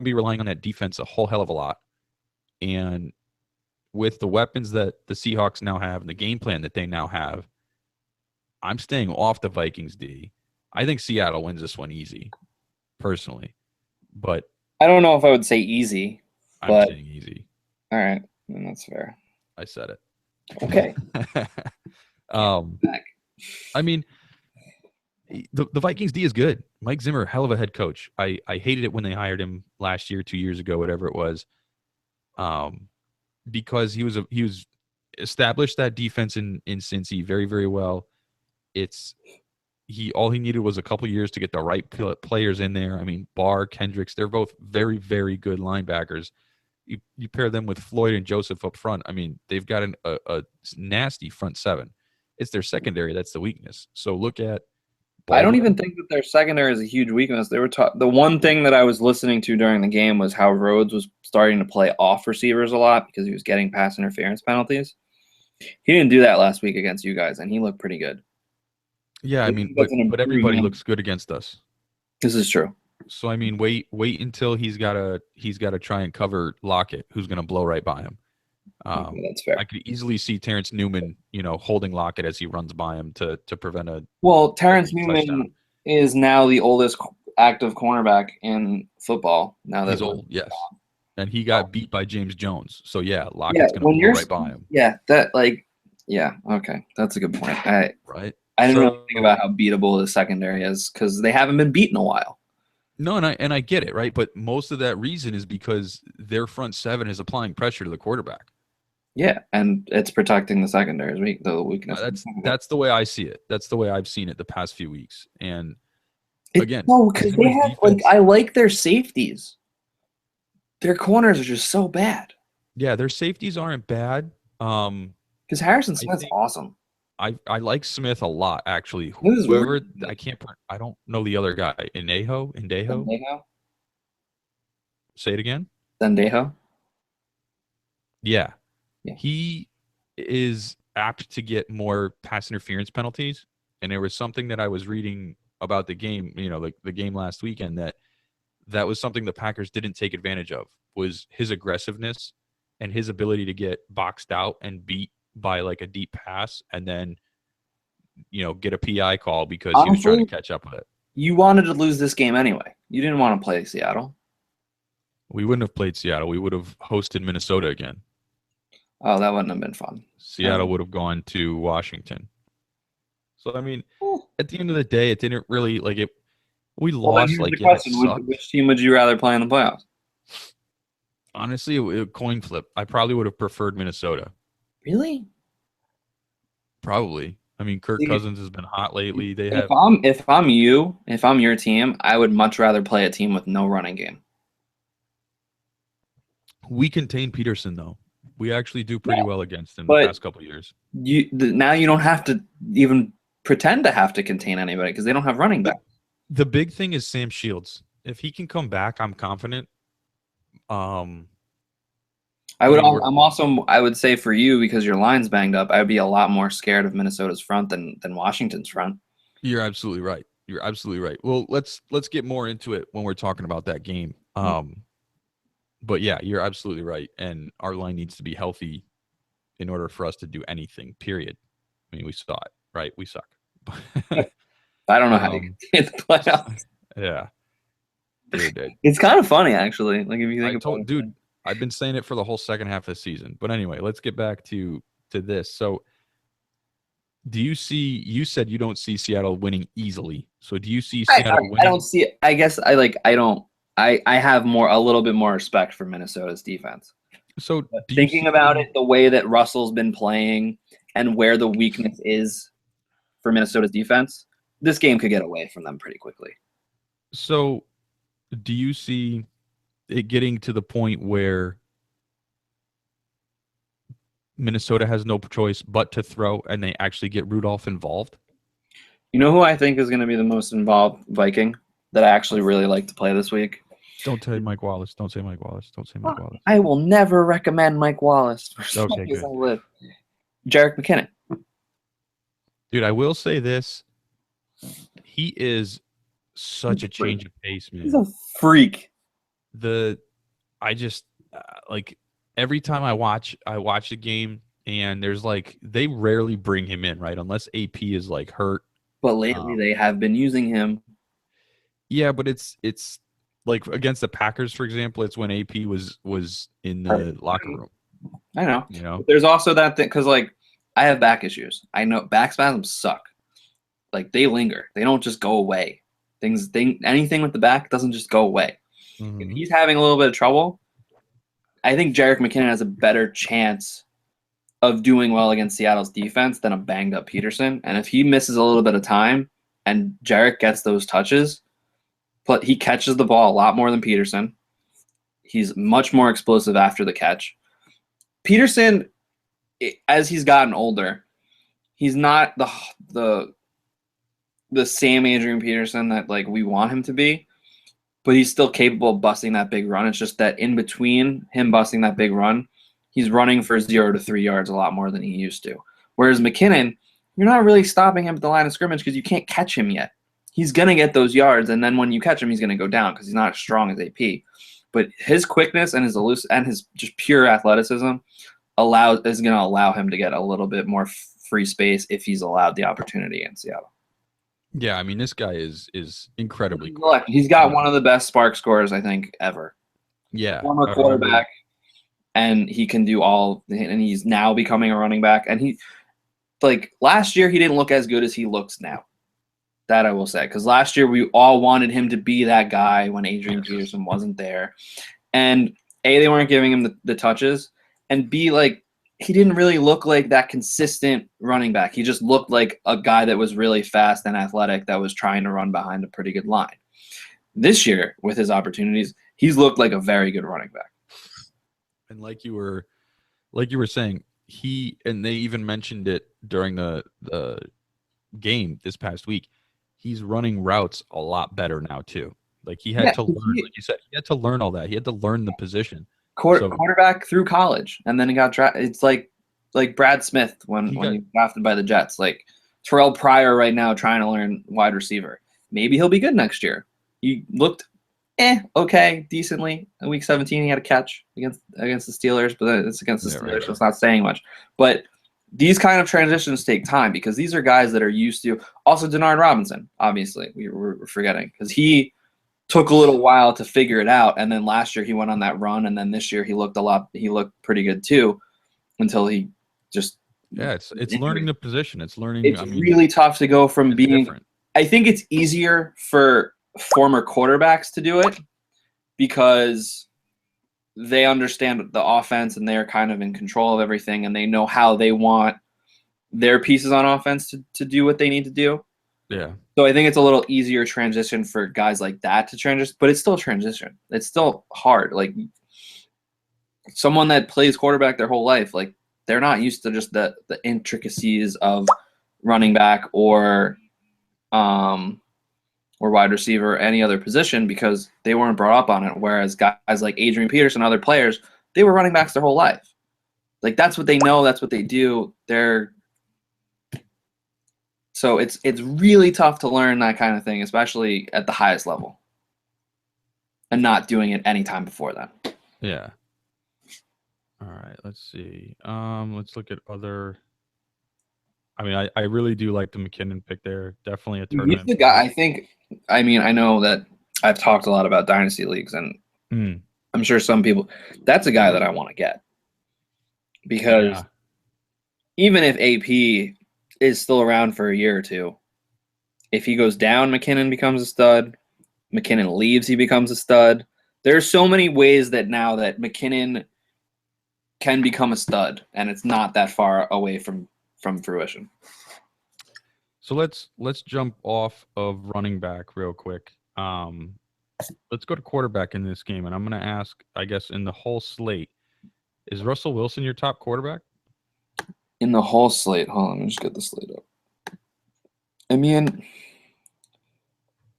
Be relying on that defense a whole hell of a lot. And with the weapons that the Seahawks now have and the game plan that they now have, I'm staying off the Vikings D. I think Seattle wins this one easy, personally. But I don't know if I would say easy, I'm but saying easy. all right, then that's fair. I said Okay. it. I mean, the Vikings D is good. Mike Zimmer, hell of a head coach. I hated it when they hired him last year, 2 years ago, whatever it was. Because he was established that defense in Cincy very, very well. All he needed was a couple years to get the right players in there. I mean, Barr, Kendricks, they're both very, very good linebackers. You pair them with Floyd and Joseph up front. I mean, they've got a nasty front seven. It's their secondary that's the weakness. So look at I don't Baldwin. even think that their secondary is a huge weakness. They were the one thing that I was listening to during the game was how Rhodes was starting to play off receivers a lot because he was getting pass interference penalties. He didn't do that last week against you guys, and he looked pretty good. Yeah, So I I mean, think but that's an everybody improvement. looks good against us. This is true. So I mean, wait until he's gotta try and cover Lockett, who's gonna blow right by him. Okay, that's I fair. could easily see Terrence Newman, holding Lockett as he runs by him to prevent Well, a Terrence deep touchdown. Newman is now the oldest active cornerback in football. Now that He's old, yes, and he got beat by James Jones. So yeah, yeah, Lockett's gonna when blow you're right by him, yeah, okay, that's a good point. right? I didn't really think So about how beatable the secondary is because they haven't been beat in a while. no, and I get it, right? But most of that reason is because their front seven is applying pressure to the quarterback. Yeah, and it's protecting the secondary's the weakness. That's the way I see it. That's the way I've seen it the past few weeks. And It's again, no, because they Zimmer's have like defense, I like their safeties. Their corners are just so bad. yeah, their safeties aren't bad. Because Harrison I Smith's think awesome. I like Smith a lot actually. This is really Whoever good. I don't know the other guy. Indejo. Sendejo? Say it again. Sendejo? Yeah, Yeah. he is apt to get more pass interference penalties. And there was something that I was reading about the game, like the game last weekend that was something the Packers didn't take advantage of was his aggressiveness and his ability to get boxed out and beat by like a deep pass and then get a PI call because he was trying to Honestly, catch up with it. you wanted to lose this game anyway. You didn't want to play Seattle. We wouldn't have played Seattle. We would have hosted Minnesota again. Oh, that wouldn't have been fun. Seattle would have gone to Washington. So I mean, Eh. at the end of the day, it didn't really like it. We Well, then lost. here's the Like, yeah, it question: sucked. which team would you rather play in the playoffs? Honestly, a coin flip. I probably would have preferred Minnesota. Really? Probably. I mean, Kirk See, Cousins has been hot lately. They if have I'm your team, I would much rather play a team with no running game. we contain Peterson though. We actually do pretty well against him the But past couple of years. now you don't have to even pretend to have to contain anybody because they don't have running back. The big thing is Sam Shields. If he can come back, I'm confident. I I would. mean, we're I'm also. I would say for you because your line's banged up. I would be a lot more scared of Minnesota's front than Washington's front. You're absolutely right. You're absolutely right. Well, let's get more into it when we're talking about that game. But yeah, you're absolutely right. And our line needs to be healthy in order for us to do anything. Period. I mean, we saw it, right? We suck. I don't know how you get the playoffs. Yeah, dude. It's kind of funny, actually. Like if you think about it. Dude, I've been saying it for the whole second half of the season. But anyway, let's get back to this. So, do you see? You said you don't see Seattle winning easily. So, do you see Seattle winning? I don't see it. I guess I don't. I have a little bit more respect for Minnesota's defense. So, thinking about it, the way that Russell's been playing and where the weakness is for Minnesota's defense, this game could get away from them pretty quickly. So, do you see it getting to the point where Minnesota has no choice but to throw and they actually get Rudolph involved? You know who I think is going to be the most involved Viking that I actually really like to play this week? Don't say Mike Wallace. Don't say Mike Wallace. Don't say Mike Wallace. I will never recommend Mike Wallace for okay, good. I live. Jerick McKinnon. Dude, I will say this. He is such a change of pace, man. He's a freak. I just like every time I watch a game and there's like they rarely bring him in, right? Unless AP is like hurt. But lately they have been using him. Yeah, but it's like against the Packers, for example, it's when AP was in the locker room. I know. You know, but there's also that thing because like I have back issues. I know back spasms suck. Like they linger. They don't just go away. Anything with the back doesn't just go away. Mm-hmm. If he's having a little bit of trouble, I think Jerick McKinnon has a better chance of doing well against Seattle's defense than a banged up Peterson. And if he misses a little bit of time and Jerick gets those touches, but he catches the ball a lot more than Peterson. He's much more explosive after the catch. Peterson, as he's gotten older, he's not the same Adrian Peterson that like we want him to be, but he's still capable of busting that big run. It's just that in between him busting that big run, he's running for 0 to 3 yards a lot more than he used to. Whereas McKinnon, you're not really stopping him at the line of scrimmage because you can't catch him yet. He's going to get those yards, and then when you catch him, he's going to go down because he's not as strong as AP. But his quickness and his just pure athleticism is going to allow him to get a little bit more free space if he's allowed the opportunity in Seattle. Yeah, I mean, this guy is incredibly cool. He's got one of the best spark scores, I think, ever. Yeah. Former quarterback, and he can do all, and he's now becoming a running back. And he, like, last year, he didn't look as good as he looks now. That I will say, because last year we all wanted him to be that guy when Adrian Peterson wasn't there. And A, they weren't giving him the touches, and B, like, he didn't really look like that consistent running back. He just looked like a guy that was really fast and athletic that was trying to run behind a pretty good line. This year, with his opportunities, he's looked like a very good running back. And like you were saying, and they even mentioned it during the game this past week, he's running routes a lot better now too. Like he had to learn, like you said, he had to learn all that. He had to learn the position. Quarterback through college, and then he got drafted. It's like Brad Smith when he got drafted by the Jets. Like Terrell Pryor right now trying to learn wide receiver. Maybe he'll be good next year. He looked okay, decently. In week 17, he had a catch against the Steelers, but it's against the Steelers, so it's not saying much. But these kind of transitions take time because these are guys that are used to. Also, Denard Robinson, obviously, we're forgetting because he took a little while to figure it out, and then last year he went on that run, and then this year he looked pretty good too, until he just it's learning the position. It's learning. It's really tough to go from being different. I think it's easier for former quarterbacks to do it because they understand the offense and they're kind of in control of everything, and they know how they want their pieces on offense to do what they need to do. Yeah. So I think it's a little easier transition for guys like that to transition, but it's still transition. It's still hard. Like someone that plays quarterback their whole life, like they're not used to just the intricacies of running back or wide receiver or any other position because they weren't brought up on it. Whereas guys like Adrian Peterson and other players, they were running backs their whole life. Like that's what they know. That's what they do. So it's really tough to learn that kind of thing, especially at the highest level, and not doing it any time before then. Yeah. All right. Let's see. Let's look at other. I mean, I really do like the McKinnon pick there. Definitely a He's tournament the play. guy. I think. I mean, I know that I've talked a lot about dynasty leagues, and I'm sure some people. That's a guy that I want to get because even if AP is still around for a year or two, if he goes down, McKinnon becomes a stud. McKinnon leaves, he becomes a stud. There's so many ways that now that McKinnon can become a stud, and it's not that far away from fruition. So let's jump off of running back real quick. Let's go to quarterback in this game, and I'm going to ask, I guess, in the whole slate, is Russell Wilson your top quarterback? In the whole slate, hold on, let me just get the slate up. I mean,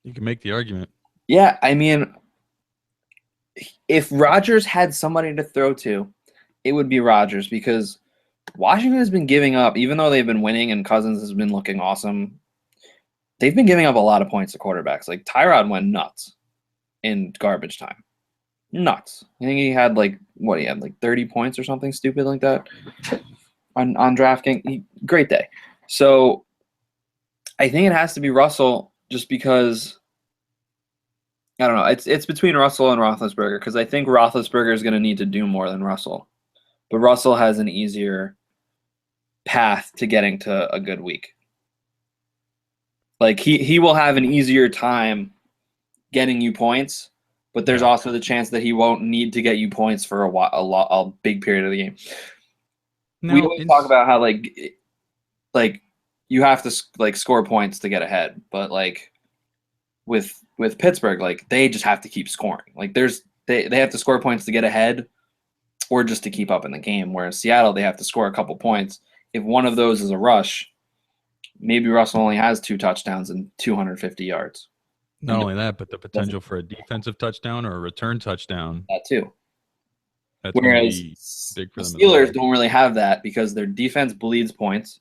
you can make the argument. Yeah, I mean, if Rodgers had somebody to throw to, it would be Rodgers because Washington has been giving up, even though they've been winning and Cousins has been looking awesome. They've been giving up a lot of points to quarterbacks. Like Tyrod went nuts in garbage time. Nuts. I think he had like 30 points or something stupid like that on DraftKings. Great day. So I think it has to be Russell just because I don't know. It's between Russell and Roethlisberger because I think Roethlisberger is going to need to do more than Russell. But Russell has an easier path to getting to a good week. Like he will have an easier time getting you points, but there's also the chance that he won't need to get you points for a big period of the game. Now, we always talk about how like you have to like score points to get ahead, but like with Pittsburgh, like they just have to keep scoring. Like they have to score points to get ahead or just to keep up in the game. Whereas Seattle, they have to score a couple points. If one of those is a rush, maybe Russell only has 2 touchdowns and 250 yards. Not only that, but the potential for a defensive touchdown or a return touchdown. That too. That's Whereas big for them. The Steelers don't really have that because their defense bleeds points.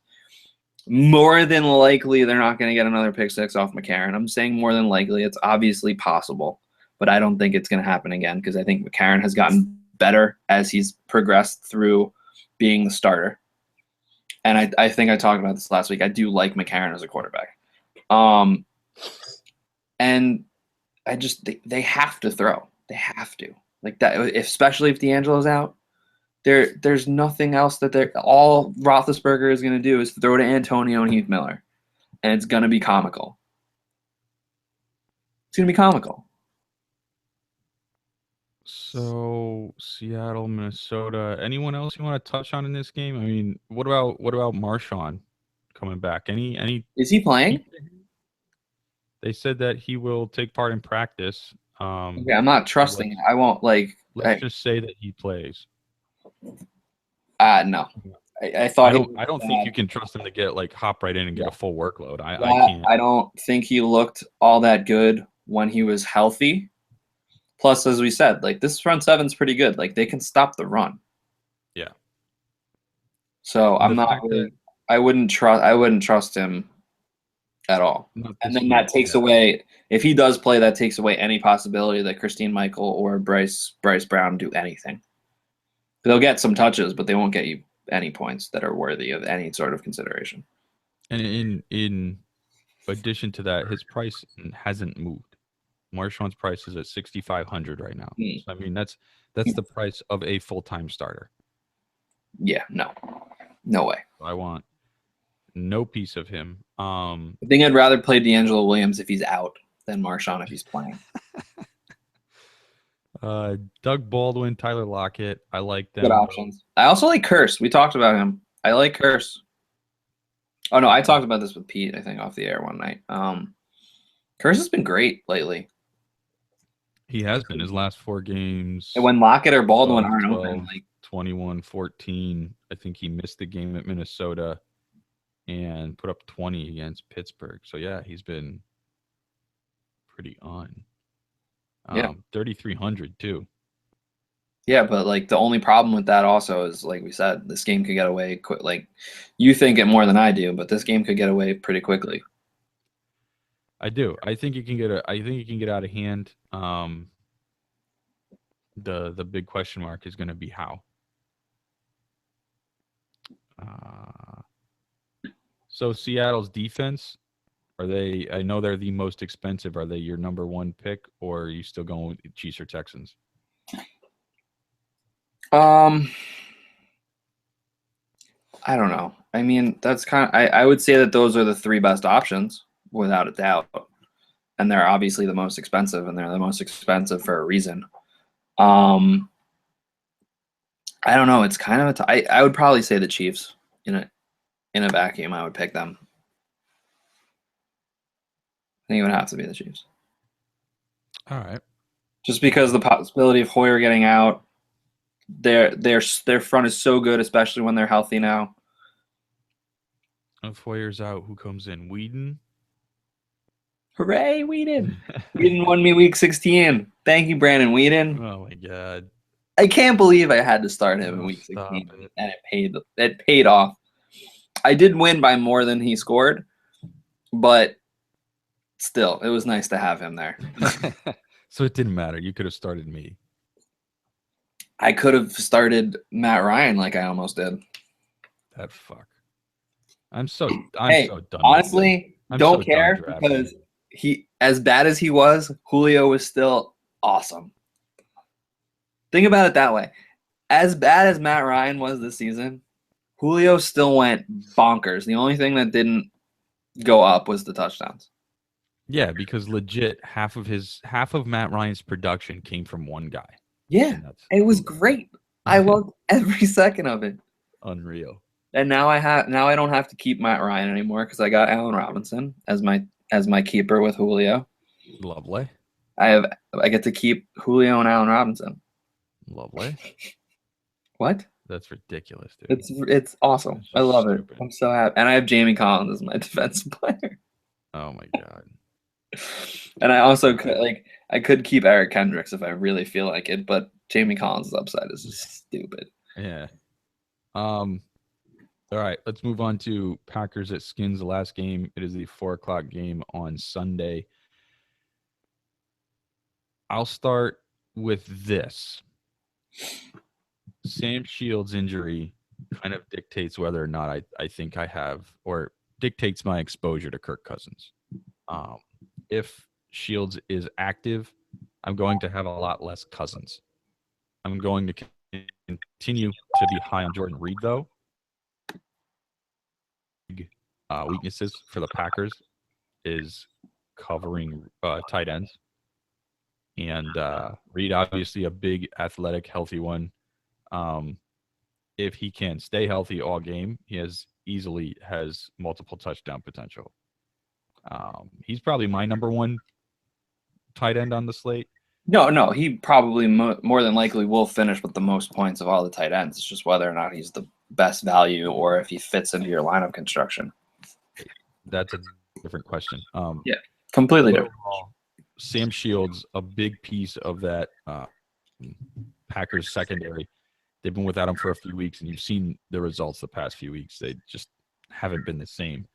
More than likely, they're not going to get another pick six off McCarron. I'm saying more than likely. It's obviously possible, but I don't think it's going to happen again because I think McCarron has gotten better as he's progressed through being the starter. And I think I talked about this last week. I do like McCarron as a quarterback. And I just they have to throw. They have to. Like that, especially if D'Angelo's out. There's nothing else that all Roethlisberger is going to do is throw to Antonio and Heath Miller, and it's going to be comical. It's going to be comical. So Seattle, Minnesota. Anyone else you want to touch on in this game? I mean, what about Marshawn coming back? Any? Is he playing? They said that he will take part in practice. Okay, I'm not trusting it. I won't like. Let's just say that he plays. No. I thought I don't think you can trust him to get hop right in and get a full workload. I can't. I don't think he looked all that good when he was healthy. Plus, as we said, this front seven's pretty good. They can stop the run. Yeah. So I'm not really. I wouldn't trust him at all. And then that takes away. If he does play, that takes away any possibility that Christine Michael or Bryce Brown do anything. They'll get some touches, but they won't get you any points that are worthy of any sort of consideration. And in addition to that, his price hasn't moved. Marshawn's price is at $6,500 right now. So, I mean, that's the price of a full-time starter. Yeah, no way. I want no piece of him. I think I'd rather play D'Angelo Williams if he's out than Marshawn if he's playing. Doug Baldwin, Tyler Lockett. I like them. Good options. I also like Curse. We talked about him. I like Curse. Oh no, I talked about this with Pete, I think, off the air one night. Curse has been great lately. He has been his last 4 games. And when Lockett or Baldwin aren't open, 21-14. I think he missed the game at Minnesota and put up 20 against Pittsburgh. So yeah, he's been pretty on. 3,300 too. Yeah, but like the only problem with that also is, like we said, this game could get away quick. Like you think it more than I do, but this game could get away pretty quickly. I do. I think it can get. I think it can get out of hand. The big question mark is going to be how. So Seattle's defense, are they? I know they're the most expensive. Are they your number one pick, or are you still going with Chiefs or Texans? I don't know. I mean, that's kind of. I would say that those are the three best options without a doubt, and they're obviously the most expensive, and they're the most expensive for a reason. I don't know. It's kind of I would probably say the Chiefs in a vacuum. I would pick them. I think it would have to be the Chiefs. All right. Just because the possibility of Hoyer getting out, their front is so good, especially when they're healthy now. If Hoyer's out, who comes in? Whedon? Hooray, Whedon! Whedon won me week 16. Thank you, Brandon Whedon. Oh my God. I can't believe I had to start him in week 16, and it paid off. I did win by more than he scored, but still, it was nice to have him there. So it didn't matter. You could have started me. I could have started Matt Ryan like I almost did. That fuck. I'm so done. Honestly, don't care because he, as bad as he was, Julio was still awesome. Think about it that way. As bad as Matt Ryan was this season, Julio still went bonkers. The only thing that didn't go up was the touchdowns. Yeah, because legit half of Matt Ryan's production came from one guy. Yeah, it was great. I loved every second of it. Unreal. And now I don't have to keep Matt Ryan anymore because I got Allen Robinson as my keeper with Julio. Lovely. I get to keep Julio and Allen Robinson. Lovely. What? That's ridiculous, dude. It's awesome. I love stupid. It. I'm so happy. And I have Jamie Collins as my defensive player. Oh my God. And I also could keep Eric Kendricks if I really feel like it, but Jamie Collins' upside is just stupid. Yeah. All right, let's move on to Packers at Skins, the last game. It is the 4:00 game on Sunday. I'll start with this. Sam Shields' injury kind of dictates whether or not I think I have, or dictates my exposure to Kirk Cousins. If Shields is active, I'm going to have a lot less Cousins. I'm going to continue to be high on Jordan Reed, though. Weaknesses for the Packers is covering tight ends. And Reed, obviously a big, athletic, healthy one. If he can stay healthy all game, he easily has multiple touchdown potential. He's probably my number one tight end on the slate. No, he probably more than likely will finish with the most points of all the tight ends. It's just whether or not he's the best value or if he fits into your lineup construction. That's a different question. Yeah, completely different. Sam Shields, a big piece of that Packers secondary. They've been without him for a few weeks, and you've seen the results the past few weeks. They just haven't been the same.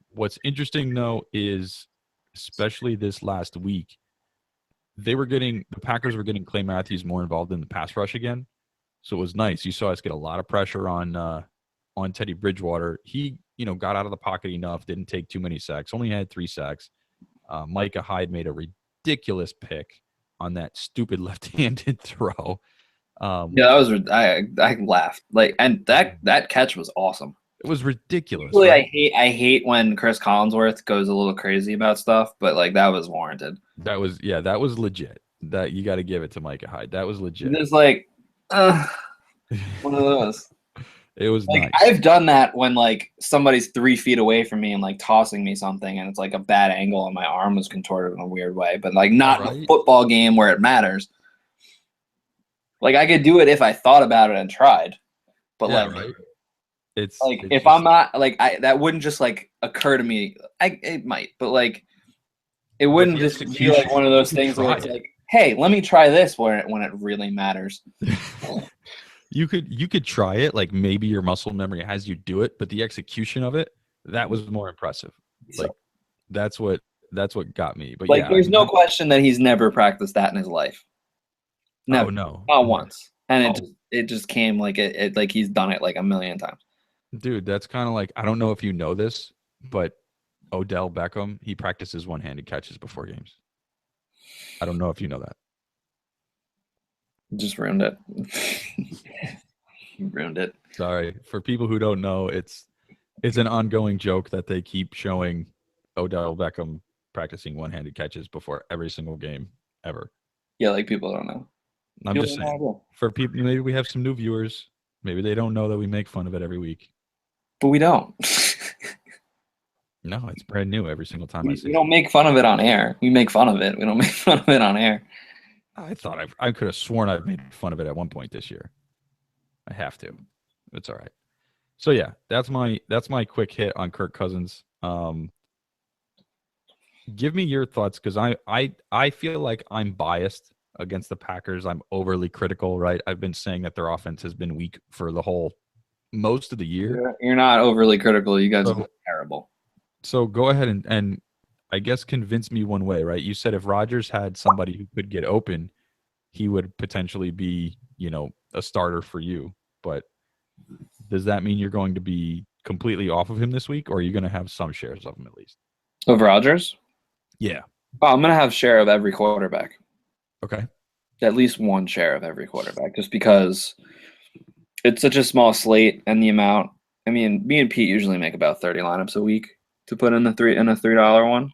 What's interesting, though, is especially this last week, the Packers were getting Clay Matthews more involved in the pass rush again. So it was nice. You saw us get a lot of pressure on Teddy Bridgewater. He, got out of the pocket enough, didn't take too many sacks, only had 3 sacks. Micah Hyde made a ridiculous pick on that stupid left-handed throw. Yeah, that was I laughed. And that catch was awesome. It was ridiculous. Really, right? I hate when Chris Collinsworth goes a little crazy about stuff, but that was warranted. That was legit. That you got to give it to Micah Hyde. That was legit. It's one of those. It was nice. I've done that when somebody's 3 feet away from me and tossing me something, and it's a bad angle and my arm was contorted in a weird way, but not in a football game where it matters. I could do it if I thought about it and tried, but right. It's if I'm not that wouldn't just occur to me. It might, but it wouldn't just be one of those things where it's hey, let me try this when it really matters. You could try it, like maybe your muscle memory has you do it, but the execution of it, that was more impressive. Like that's what got me. But Like, yeah, I there's mean, no question that he's never practiced that in his life. Never, oh no, not never. once, and it just came like it like he's done it like a million times. Dude, that's kind of like, I don't know if you know this, but Odell Beckham, he practices one-handed catches before games. I don't know if you know that. Just ruined it. You ruined it. Sorry. For people who don't know, it's an ongoing joke that they keep showing Odell Beckham practicing one-handed catches before every single game ever. Yeah, like people don't know. I'm People just don't saying. know. For people, maybe we have some new viewers. Maybe they don't know that we make fun of it every week. But we don't. No, it's brand new every single time I see We it. don't make fun of it on air. We make fun of it. We don't make fun of it on air. I thought I could have sworn I've made fun of it at one point this year. I have to. It's all right. So yeah, that's my quick hit on Kirk Cousins. Give me your thoughts, because I feel like I'm biased against the Packers. I'm overly critical, right? I've been saying that their offense has been weak for the whole most of the year. You're not overly critical. You guys So- have been terrible. So go ahead and I guess convince me one way, right? You said if Rodgers had somebody who could get open, he would potentially be, a starter for you. But does that mean you're going to be completely off of him this week, or are you going to have some shares of him at least? Of Rodgers? Yeah. Oh, I'm gonna have share of every quarterback. Okay. At least one share of every quarterback, just because it's such a small slate and the amount. I mean, me and Pete usually make about 30 lineups a week to put in a $3 one.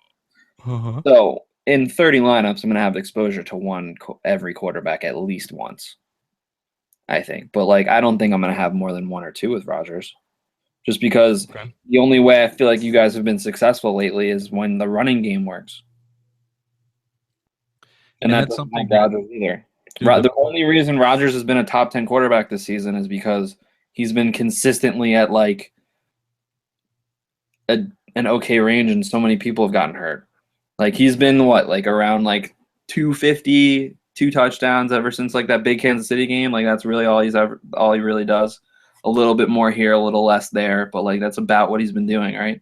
Uh-huh. So in 30 lineups, I'm gonna have exposure to every quarterback at least once, I think. But like, I don't think I'm gonna have more than one or two with Rodgers, just because Okay. the only way I feel like you guys have been successful lately is when the running game works. And that that's doesn't something help Rodgers either. Dude, The only reason Rodgers has been a top 10 quarterback this season is because he's been consistently at like an okay range, and so many people have gotten hurt. Like, he's been like around like 250, 2 touchdowns ever since like that big Kansas City game. Like, that's really all he really does. A little bit more here, a little less there, but like that's about what he's been doing, right?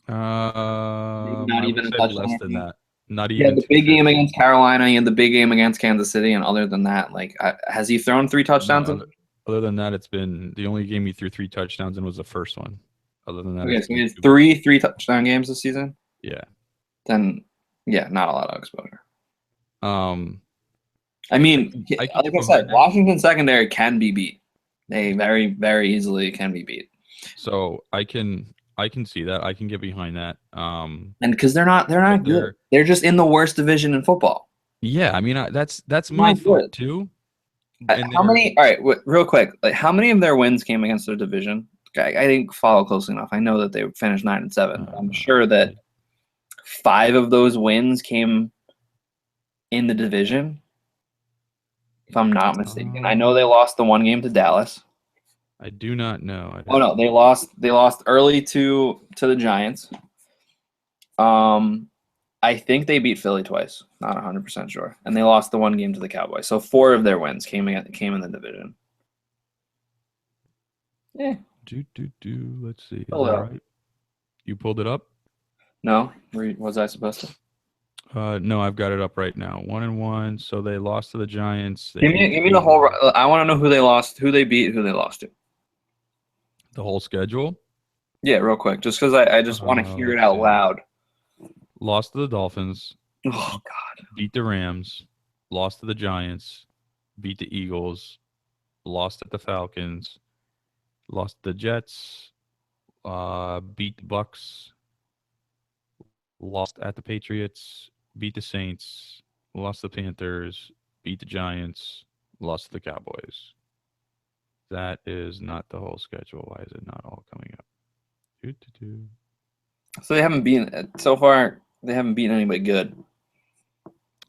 Not I even would a say touchdown. less than that. Not He had even the big game 250. against Carolina. He had the big game against Kansas City, and other than that, like, has he thrown 3 touchdowns? No, other than that, it's been the only game he threw 3 touchdowns in was the first one. Other than that, Okay, it's so been he has 2. three touchdown games this season. Yeah. Then, yeah, not a lot of exposure. I mean, I can like get I said, behind that. Washington secondary can be beat. They very, very easily can be beat. So I can see that. I can get behind that. And because they're not But good. They're just in the worst division in football. yeah, I mean that's my Not thought good. too. And How many? All right, real quick. Like, how many of their wins came against their division? I didn't follow closely enough. I know that they finished 9-7. I'm sure that 5 of those wins came in the division, if I'm not mistaken. I know they lost the one game to Dallas. I do not know. Oh no, they lost early to the Giants. I think they beat Philly twice. Not 100% sure. And they lost the one game to the Cowboys. So 4 of their wins came in the division. Yeah. Let's see. Is Pull it that up. right? You pulled it up? No? Was I supposed to? No, I've got it up right now. 1-1. So they lost to the Giants. Give me the whole. I want to know who they lost, who they beat, who they lost to. The whole schedule. Yeah, real quick, just because I just want to hear it out loud. Lost to the Dolphins. Oh God. Beat the Rams. Lost to the Giants. Beat the Eagles. Lost at the Falcons. Lost to the Jets. Beat the Bucks. Lost at the Patriots. Beat the Saints. Lost to the Panthers. Beat the Giants. Lost to the Cowboys. That is not the whole schedule. Why is it not all coming up? So they haven't beaten so far. They haven't beaten anybody good.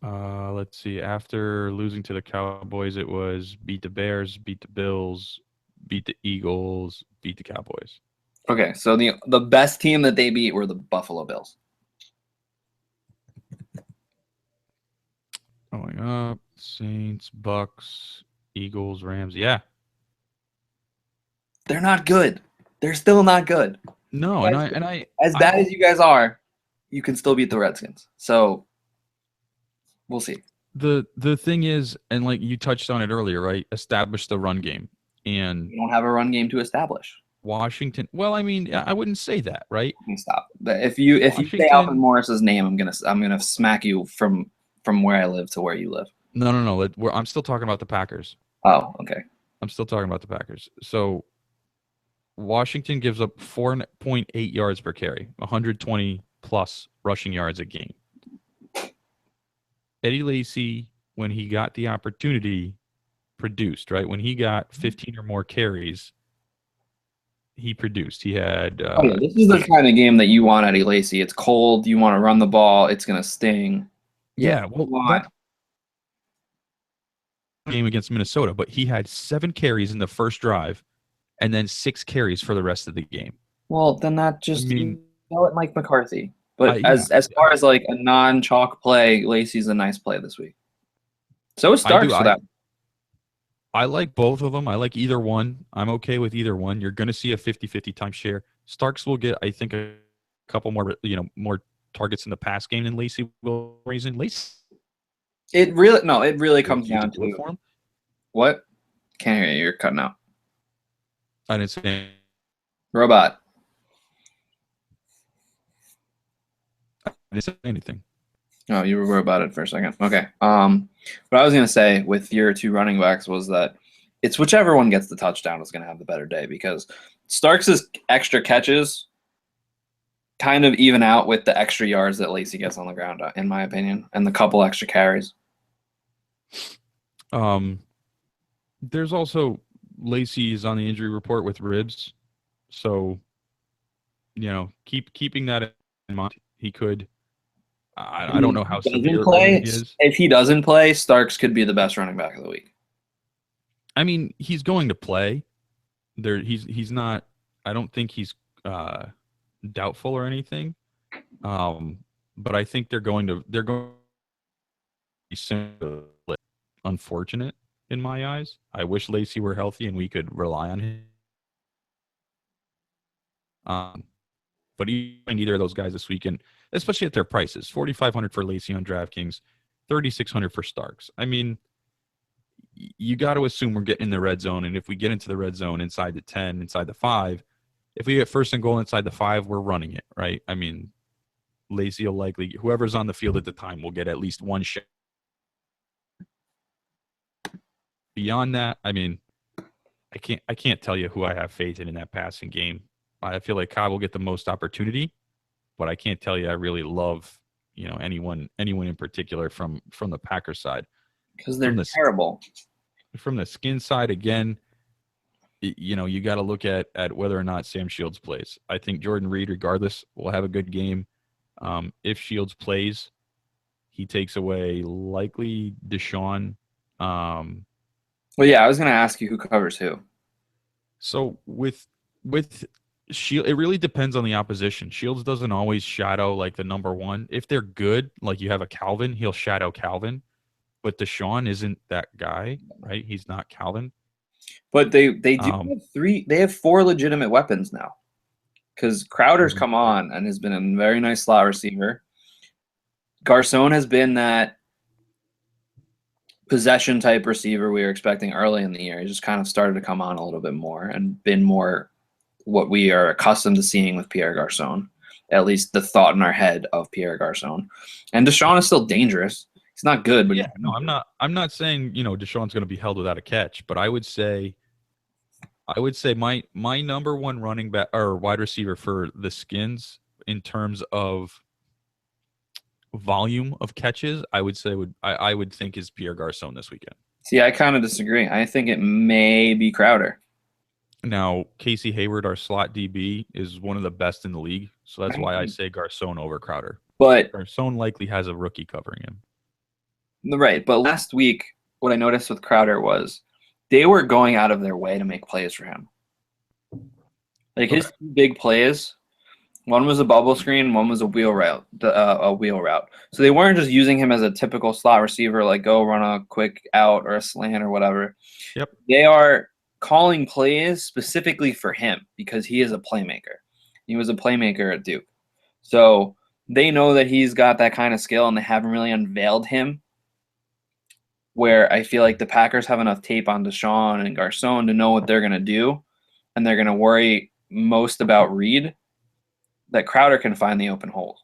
Let's see. After losing to the Cowboys, it was beat the Bears, beat the Bills, beat the Eagles, beat the Cowboys. Okay, so the best team that they beat were the Buffalo Bills. Going up. Saints, Bucks, Eagles, Rams. Yeah. They're not good. They're still not good. No, and I As bad as you guys are, you can still beat the Redskins. So we'll see. the thing is, and like you touched on it earlier, right? Establish the run game. And You don't have a run game to establish. Washington. Well, I mean, I wouldn't say that, right? Stop. But if you say Alfred Morris's name, I'm gonna smack you from where I live to where you live. No. I'm still talking about the Packers. Oh, okay. I'm still talking about the Packers. So Washington gives up 4.8 yards per carry, 120 plus rushing yards a game. Eddie Lacy, when he got the opportunity, produced, right? When he got 15 or more carries, he produced. He had. This is the kind of game that you want, Eddie Lacy. It's cold. You want to run the ball. It's going to sting. Yeah, well, that game against Minnesota, but he had 7 carries in the first drive and then 6 carries for the rest of the game. Well, then that just, Mike McCarthy. But as far as like a non-chalk play, Lacy's a nice play this week. So is Starks for that. I like both of them. I like either one. I'm okay with either one. You're going to see a 50-50 timeshare. Starks will get, I think, a couple more, more targets in the pass game than Lacy will raise in Lacy. It really comes down to for him. What? Can't hear you. You're cutting out. I didn't say robot. I didn't say anything. Oh, you were about it for a second. Okay. What I was going to say with your 2 running backs was that it's whichever one gets the touchdown is going to have the better day, because Starks' extra catches kind of even out with the extra yards that Lacy gets on the ground, in my opinion, and the couple extra carries. There's also Lacy is on the injury report with ribs, so keeping that in mind. He could. I don't know how severe it is. If he doesn't play, Starks could be the best running back of the week. I mean, he's going to play. He's not. I don't think he's doubtful or anything. But I think they're going to be simply unfortunate in my eyes. I wish Lacy were healthy and we could rely on him. But even either of those guys this weekend, especially at their prices, $4,500 for Lacy on DraftKings, $3,600 for Starks. I mean, you got to assume we're getting in the red zone, and if we get into the red zone inside the 10, inside the 5, if we get first and goal inside the 5, we're running it, right? I mean, Lacy will likely, whoever's on the field at the time will get at least one shot. Beyond that, I mean, I can't tell you who I have faith in that passing game. I feel like Cobb will get the most opportunity, but I can't tell you I really love, anyone in particular from the Packers side. Because they're terrible. From the skin side, again, you got to look at whether or not Sam Shields plays. I think Jordan Reed, regardless, will have a good game. If Shields plays, he takes away likely Deshaun. Well, yeah, I was going to ask you who covers who. So with Shield, it really depends on the opposition. Shields doesn't always shadow like the number one. If they're good, like you have a Calvin, he'll shadow Calvin. But Deshaun isn't that guy, right? He's not Calvin. But they do have 3. They have 4 legitimate weapons now, because Crowder's come on and has been a very nice slot receiver. Garcon has been that possession type receiver we were expecting early in the year. He just kind of started to come on a little bit more and been more what we are accustomed to seeing with Pierre Garcon, at least the thought in our head of Pierre Garcon. And Deshaun is still dangerous. He's not good, but I'm not saying Deshaun's going to be held without a catch, but I would say my number one running back or wide receiver for the Skins in terms of volume of catches, I would think is Pierre Garcon this weekend. See, I kind of disagree. I think it may be Crowder. Now, Casey Hayward, our slot DB, is one of the best in the league, so that's why I say Garcon over Crowder. But Garcon likely has a rookie covering him. Right, but last week, what I noticed with Crowder was they were going out of their way to make plays for him. Like his big plays One was a bubble screen, one was a wheel route. A wheel route. So they weren't just using him as a typical slot receiver, like go run a quick out or a slant or whatever. Yep. They are calling plays specifically for him because he is a playmaker. He was a playmaker at Duke. So they know that he's got that kind of skill, and they haven't really unveiled him. Where I feel like the Packers have enough tape on Deshaun and Garcon to know what they're going to do, and they're going to worry most about Reed, that Crowder can find the open hole.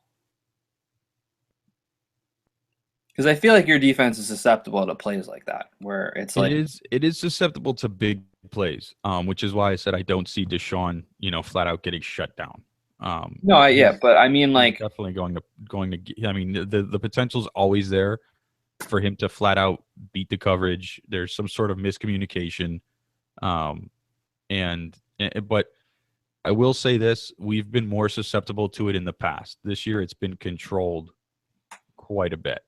Because I feel like your defense is susceptible to plays like that, where it's like it is susceptible to big plays, which is why I said I don't see Deshaun, flat out getting shut down. But I mean, like, definitely going to. I mean, the potential's always there for him to flat out beat the coverage. There's some sort of miscommunication, but I will say this: we've been more susceptible to it in the past. This year, it's been controlled quite a bit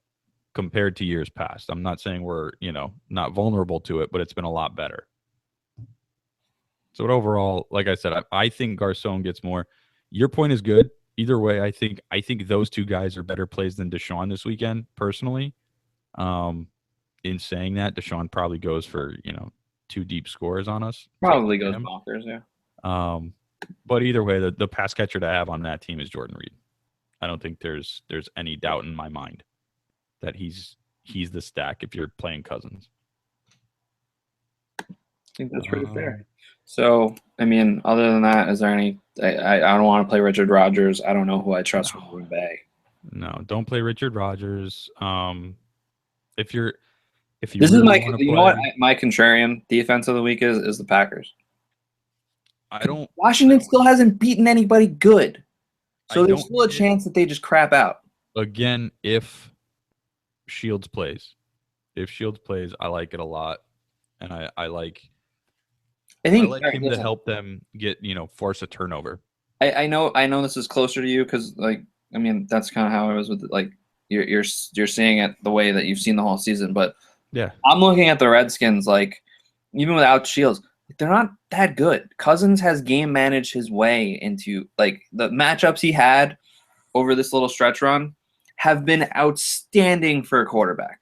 compared to years past. I'm not saying we're not vulnerable to it, but it's been a lot better. So overall, like I said, I think Garcon gets more. Your point is good. Either way, I think those two guys are better plays than Deshaun this weekend, personally. In saying that, Deshaun probably goes for 2 deep scores on us. Probably goes bonkers, yeah. But either way, the pass catcher to have on that team is Jordan Reed. I don't think there's any doubt in my mind that he's the stack if you're playing Cousins. I think that's pretty fair. So, I mean, other than that, is there any? I don't want to play Richard Rodgers. I don't know who I trust from Green Bay. No, don't play Richard Rodgers. If you this really is my, want to you play, know what my contrarian defense of the week is the Packers. Washington still hasn't beaten anybody good, so there's still a chance that they just crap out. Again, if Shields plays, I like it a lot, and I like him to help them get force a turnover. I know this is closer to you because that's kind of how it was with you're seeing it the way that you've seen the whole season, but yeah, I'm looking at the Redskins even without Shields, they're not that good. Cousins has game managed his way into the matchups he had over this little stretch run have been outstanding for a quarterback.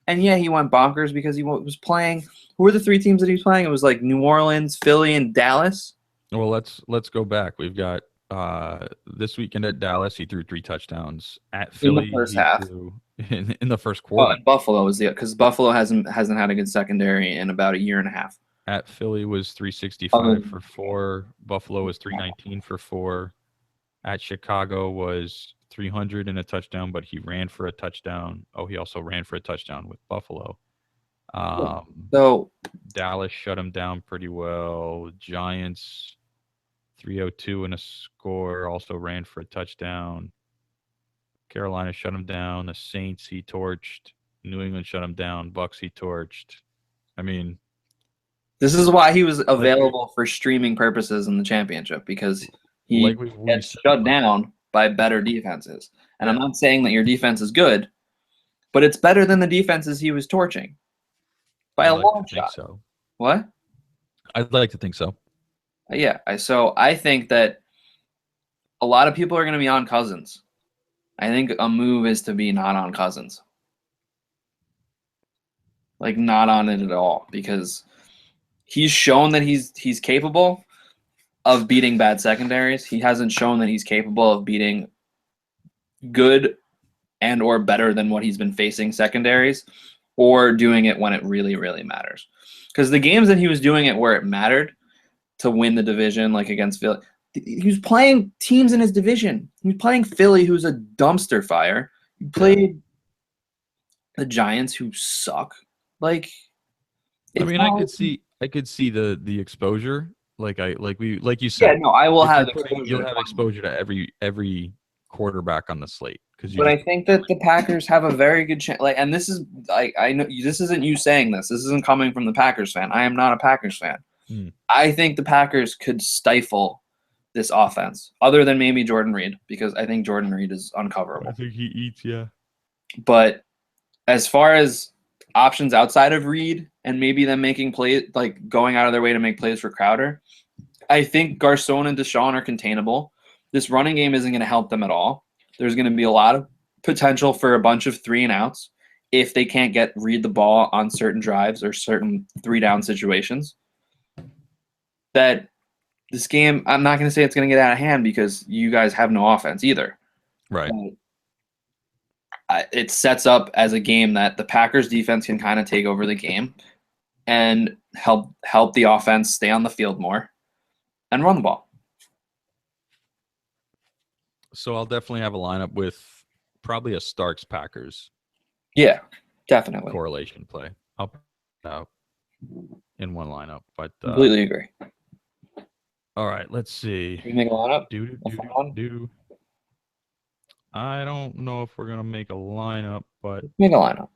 And yeah, he went bonkers because he was playing. Who were the 3 teams that he was playing? It was New Orleans, Philly, and Dallas. Well, let's go back. We've got this weekend at Dallas, he threw 3 touchdowns. At Philly, in the first half. In the first quarter. Buffalo was because Buffalo hasn't had a good secondary in about a year and a half. At Philly was 365 for 4. Buffalo was 319 for 4. At Chicago was 300 and a touchdown, but he ran for a touchdown. Oh, he also ran for a touchdown with Buffalo. So Dallas shut him down pretty well. Giants 302 and a score, also ran for a touchdown. Carolina shut him down. The Saints he torched. New England shut him down. Bucks he torched. I mean, this is why he was available for streaming purposes in the championship, because he gets shut down by better defenses. And I'm not saying that your defense is good, but it's better than the defenses he was torching by a long shot. So. What? I'd like to think so. Yeah. So I think that a lot of people are going to be on Cousins. I think a move is to be not on Cousins. Not on it at all, because he's shown that he's capable of beating bad secondaries. He hasn't shown that he's capable of beating good and or better than what he's been facing secondaries, or doing it when it really, really matters. Because the games that he was doing it where it mattered to win the division, against Philly, he was playing teams in his division. He was playing Philly, who's a dumpster fire. He played the Giants, who suck. I could see the exposure. Like you said. Yeah, no, I will have exposure. You'll have exposure to every quarterback on the slate. But I think that the Packers have a very good chance. And this is I know this isn't you saying this. This isn't coming from the Packers fan. I am not a Packers fan. I think the Packers could stifle this offense, other than maybe Jordan Reed, because I think Jordan Reed is uncoverable. I think he eats, yeah. But as far as options outside of Reed and maybe them making plays, going out of their way to make plays for Crowder, I think Garcon and Deshaun are containable. this running game isn't going to help them at all. There's going to be a lot of potential for a bunch of 3-and-outs if they can't read the ball on certain drives or certain 3-down situations. That this game, I'm not going to say it's going to get out of hand because you guys have no offense either. Right. It sets up as a game that the Packers defense can kind of take over the game and help the offense stay on the field more and run the ball. So I'll definitely have a lineup with probably a Starks Packers. Yeah, definitely. Correlation play. I'll put it out in one lineup. But completely agree. All right, let's see. Can we make a lineup? I don't know if we're gonna make a lineup, but make a lineup.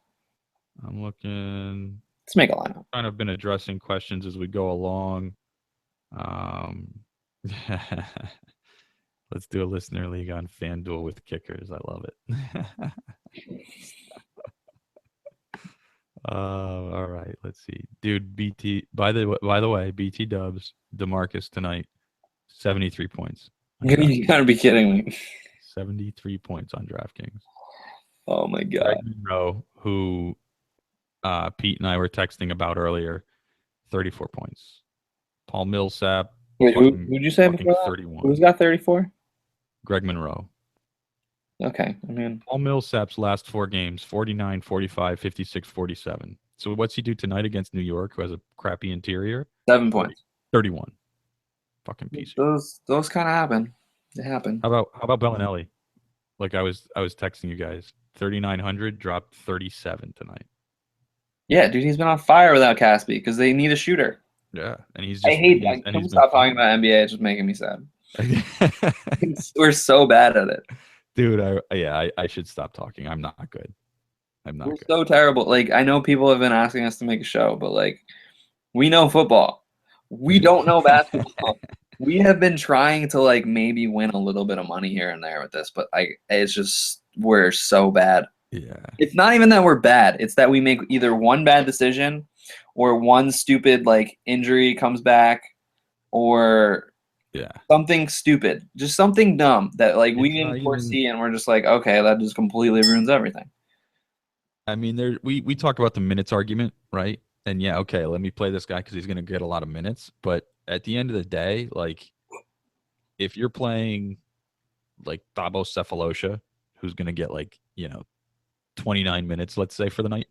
I'm looking. Let's make a lineup. Kind of been addressing questions as we go along. Let's do a listener league on FanDuel with kickers. I love it. All right, let's see, dude. BT. By the way, BT Dubs DeMarcus tonight, 73 points. You gotta be kidding me. 73 points on DraftKings. Oh my god. Monroe, who Pete and I were texting about earlier, 34 points. Paul Millsap. Wait, who'd you say before that? 31. Who's got 34? Greg Monroe. Okay, I mean, Paul Millsap's last 4 games, 49, 45, 56, 47. So what's he do tonight against New York, who has a crappy interior? 7 points. 31. Fucking piece. Those kind of happen. They happen. How about Bellinelli? Like I was texting you guys. 3,900 dropped 37 tonight. Yeah, dude, he's been on fire without Caspi because they need a shooter. Yeah, and he's just. Can we stop talking about NBA? It's just making me sad. We're so bad at it, dude. I should stop talking. I'm not good. We're good. So terrible. Like, I know people have been asking us to make a show, but like, we know football. We don't know basketball. We have been trying to like maybe win a little bit of money here and there with this, but it's just we're so bad. Yeah. It's not even that we're bad. It's that we make either one bad decision or one stupid like injury comes back or something stupid. Just something dumb that like we didn't foresee and we're just like, okay, that just completely ruins everything. I mean, we talk about the minutes argument, right? And yeah, okay, let me play this guy because he's going to get a lot of minutes. But at the end of the day, like, if you're playing like Thabo Cephalosha, who's going to get like, 29 minutes, let's say, for the night,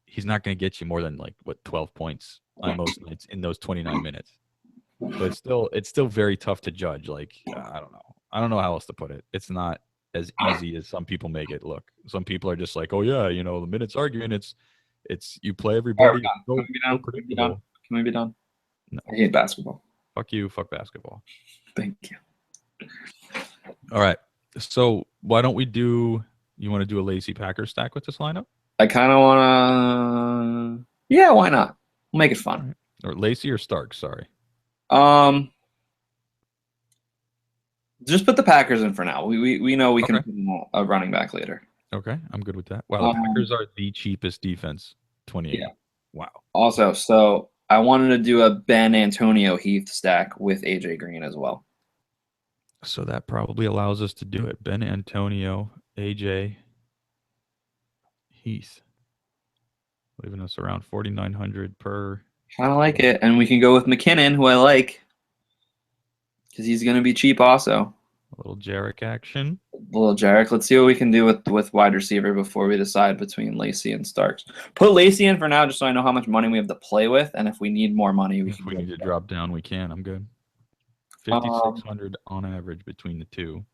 he's not going to get you more than like 12 points on most nights in those 29 minutes. So it's still very tough to judge. Like, I don't know how else to put it. It's not as easy as some people make it look. Some people are just like, oh yeah, the minutes argument. It's you play everybody. Can we be done? No. I hate basketball. Fuck you. Fuck basketball. Thank you. All right. So why don't we do? You want to do a Lacy Packer stack with this lineup? I kind of want to. Yeah, why not? We'll make it fun. Or Lacy or Stark? Sorry. Just put the Packers in for now. We know we can put a running back later. Okay, I'm good with that. Wow, the Packers are the cheapest defense. 28. Yeah. Wow. Also, so I wanted to do a Ben Antonio Heath stack with AJ Green as well. So that probably allows us to do it. Ben Antonio, AJ Heath, leaving us around 4,900 per. Kind of like it, and we can go with McKinnon, who I like, because he's going to be cheap also. A little Jarek action. Let's see what we can do with wide receiver before we decide between Lacy and Starks. Put Lacy in for now, just so I know how much money we have to play with, and if we need more money, if we need to drop down, we can. I'm good. 5,600 on average between the two.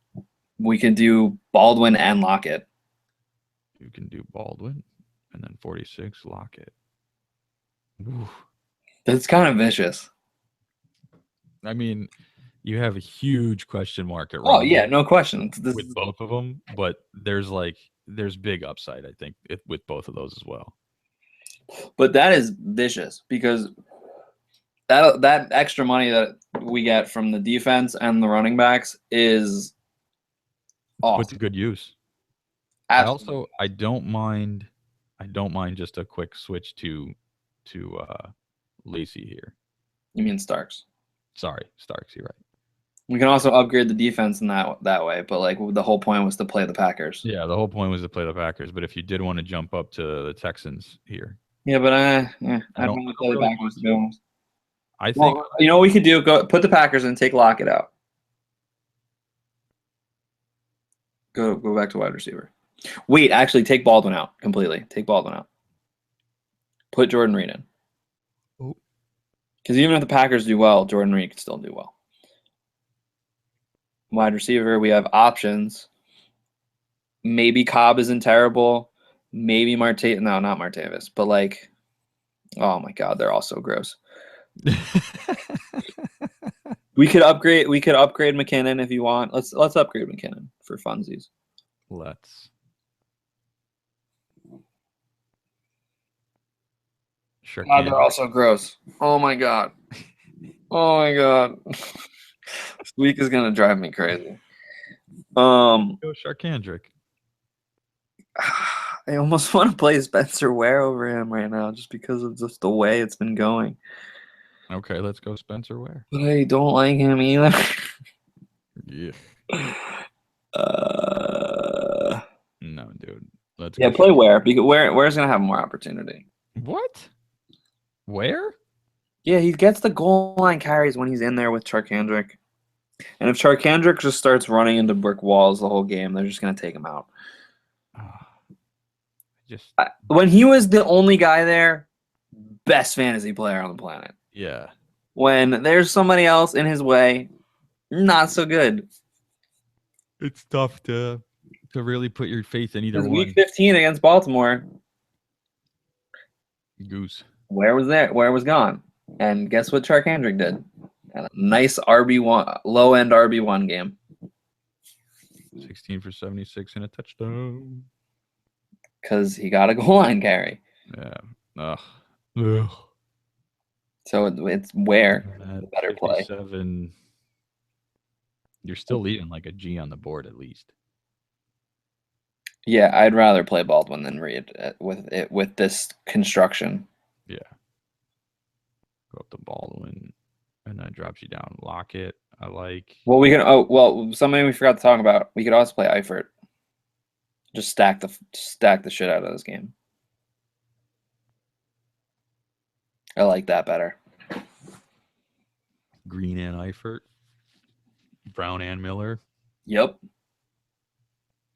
We can do Baldwin and Lockett. You can do Baldwin, and then 46 Lockett. Ooh. That's kind of vicious. I mean, you have a huge question mark at running. Oh yeah, no question. With both of them, but there's big upside, I think, with both of those as well. But that is vicious because that extra money that we get from the defense and the running backs is awesome. Put to good use. Absolutely. I don't mind just a quick switch to Lacy here. You mean Starks? Sorry, Starks, you're right. We can also upgrade the defense in that way, but like the whole point was to play the Packers. Yeah, the whole point was to play the Packers. But if you did want to jump up to the Texans here, Yeah, but I I'd don't want to play the really Packers want to to. be honest. I think Well, you know what we could do? Go put the Packers and take Lockett out. Go back to wide receiver. Wait, actually, take Baldwin out completely. Take Baldwin out. Put Jordan Reed in. Oh. Because even if the Packers do well, Jordan Reed can still do well. Wide receiver, we have options. Maybe Cobb isn't terrible. Maybe Marte. No, not Martavis. But like, oh my God, they're all so gross. We could upgrade McKinnon if you want. Let's upgrade McKinnon for funsies. let's. Sure God, can. they're also gross. Oh my God. Oh my God. This week is gonna drive me crazy. Go Sharkandrick. I almost want to play Spencer Ware over him right now just because of just the way it's been going. Okay, let's go Spencer Ware. But I don't like him either. Yeah. No, dude. Let's Yeah, go. play Ware because Ware's gonna have more opportunity. What? Where? Yeah, he gets the goal line carries when he's in there with Charkandrick. And if Charkandrick just starts running into brick walls the whole game, they're just gonna take him out. Just When he was the only guy there, best fantasy player on the planet. yeah. When there's somebody else in his way, not so good. It's tough to really put your faith in either one. Week 15 against Baltimore, Goose. Ware was there? Ware was gone. And guess what Charkandrick did? Had a nice RB1, low end RB1 game. 16 for 76 and a touchdown. Because he got a goal line carry. Yeah. Ugh. So it's Ware the better play. 57. You're still leaving like a G on the board at least. Yeah, I'd rather play Baldwin than Reed with this construction. Yeah. Go up to Baldwin, and then it drops you down. Lockett, I like. Well, something we forgot to talk about. We could also play Eifert. Just stack the shit out of this game. I like that better. Green and Eifert. Brown and Miller. Yep.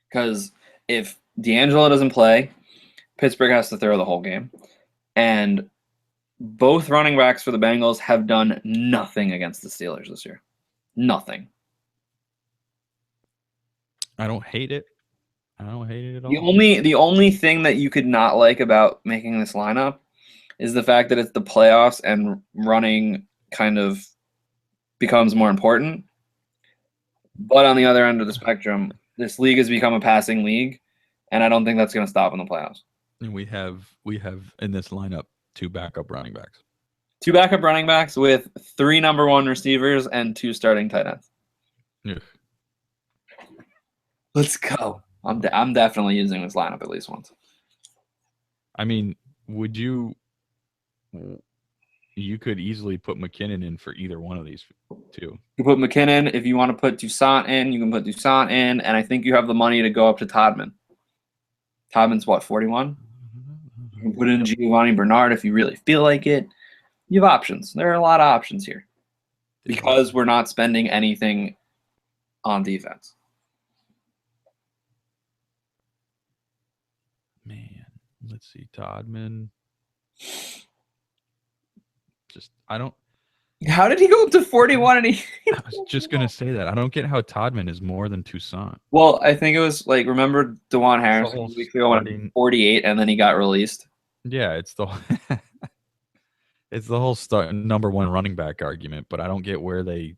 Because if D'Angelo doesn't play, Pittsburgh has to throw the whole game. And both running backs for the Bengals have done nothing against the Steelers this year. Nothing. I don't hate it. I don't hate it at all. The only thing that you could not like about making this lineup is the fact that it's the playoffs and running kind of becomes more important. But on the other end of the spectrum, this league has become a passing league, and I don't think that's going to stop in the playoffs. And we have in this lineup 2 backup running backs. 2 backup running backs with 3 number 1 receivers and 2 starting tight ends. Yeah. Let's go. I'm definitely using this lineup at least once. I mean, would you could easily put McKinnon in for either one of these 2. You put McKinnon. If you want to put Toussaint in, you can put Toussaint in, and I think you have the money to go up to Todman. Todman's what, 41? You can put in Giovanni Bernard if you really feel like it. You have options. There are a lot of options here because we're not spending anything on defense. Man, let's see. Todman. I don't. How did he go up to 41? And I was just going to say that. I don't get how Todman is more than Toussaint. Well, I think it was like, remember DeJuan Harris a week ago when 48 and then he got released? Yeah, it's the it's the whole number 1 running back argument, but I don't get where they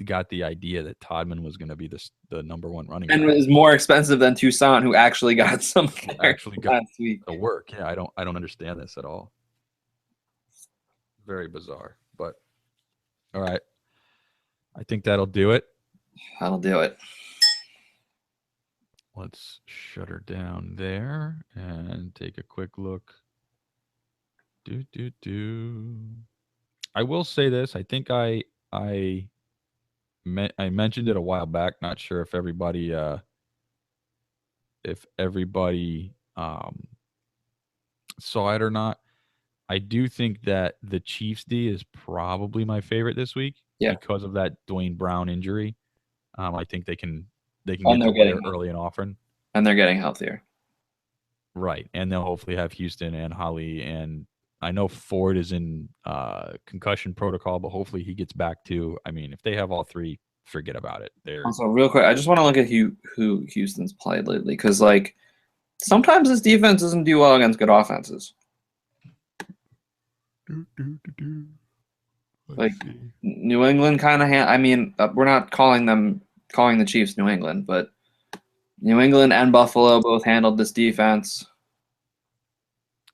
got the idea that Todman was going to be the number 1 running back. And it was more expensive than Toussaint, who actually got some last week. The work. Yeah, I don't understand this at all. Very bizarre, but all right. I think that'll do it. That'll do it. Let's shut her down there and take a quick look. I will say this. I think I I mentioned it a while back. Not sure if everybody saw it or not. I do think that the Chiefs D is probably my favorite this week Yeah, because of that Dwayne Brown injury. I think they can and get they're the win getting early and often. healthier. Right, and they'll hopefully have Houston and Holly, and I know Ford is in concussion protocol, but hopefully he gets back too. I mean, if they have all three, forget about it. They're Also, real quick, I just want to look at who Houston's played lately because like sometimes this defense doesn't do well against good offenses. Like New England kind of. I mean, we're not calling the Chiefs New England, but New England and Buffalo both handled this defense.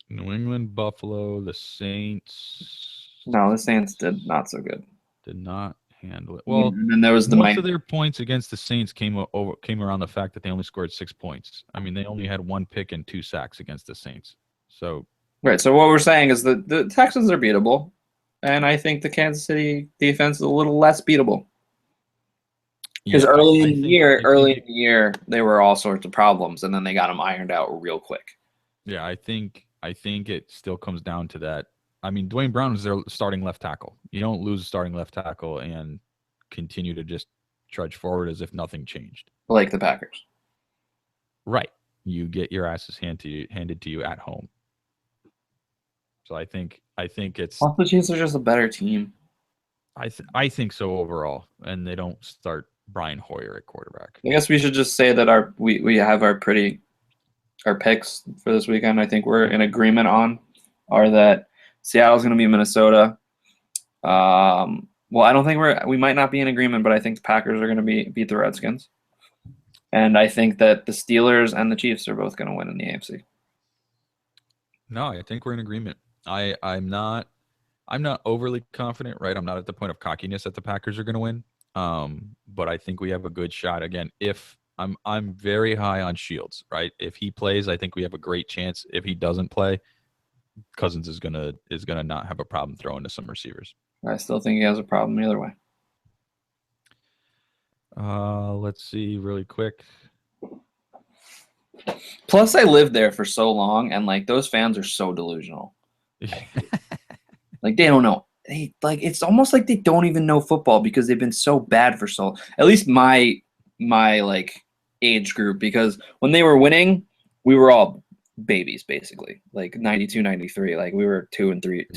New England, Buffalo, the Saints No, the Saints did not so good. did not handle it Yeah, well. and then there was the Most of their points against the Saints came around the fact that they only scored 6 points. I mean, they only had 1 pick and 2 sacks against the Saints. So right. So what we're saying is that the Texans are beatable, and I think the Kansas City defense is a little less beatable. Because yeah, early I in the year, they were all sorts of problems, and then they got them ironed out real quick. Yeah, I think it still comes down to that. I mean, Dwayne Brown is their starting left tackle. You don't lose a starting left tackle and continue to just trudge forward as if nothing changed. Like the Packers. Right. You get your asses handed to you at home. So I think it's. Also, the Chiefs are just a better team. I think so overall, and they don't start Brian Hoyer at quarterback. I guess we should just say that we have our picks for this weekend. I think we're in agreement on are that Seattle's going to be Minnesota. Well, I don't think we might not be in agreement, but I think the Packers are going to beat the Redskins, and I think that the Steelers and the Chiefs are both going to win in the AFC. No, I think we're in agreement. I'm not overly confident, right? I'm not at the point of cockiness that the Packers are going to win. But I think we have a good shot. Again, if I'm very high on Shields, right? If he plays, I think we have a great chance. If he doesn't play, Cousins is gonna not have a problem throwing to some receivers. I still think he has a problem either way. Let's see really quick. Plus, I lived there for so long, and like those fans are so delusional. Like they don't know. It's almost like they don't even know football because they've been so bad for so. At least my like age group, because when they were winning, we were all babies basically. Like 92, 93. Like we were 2 and 3,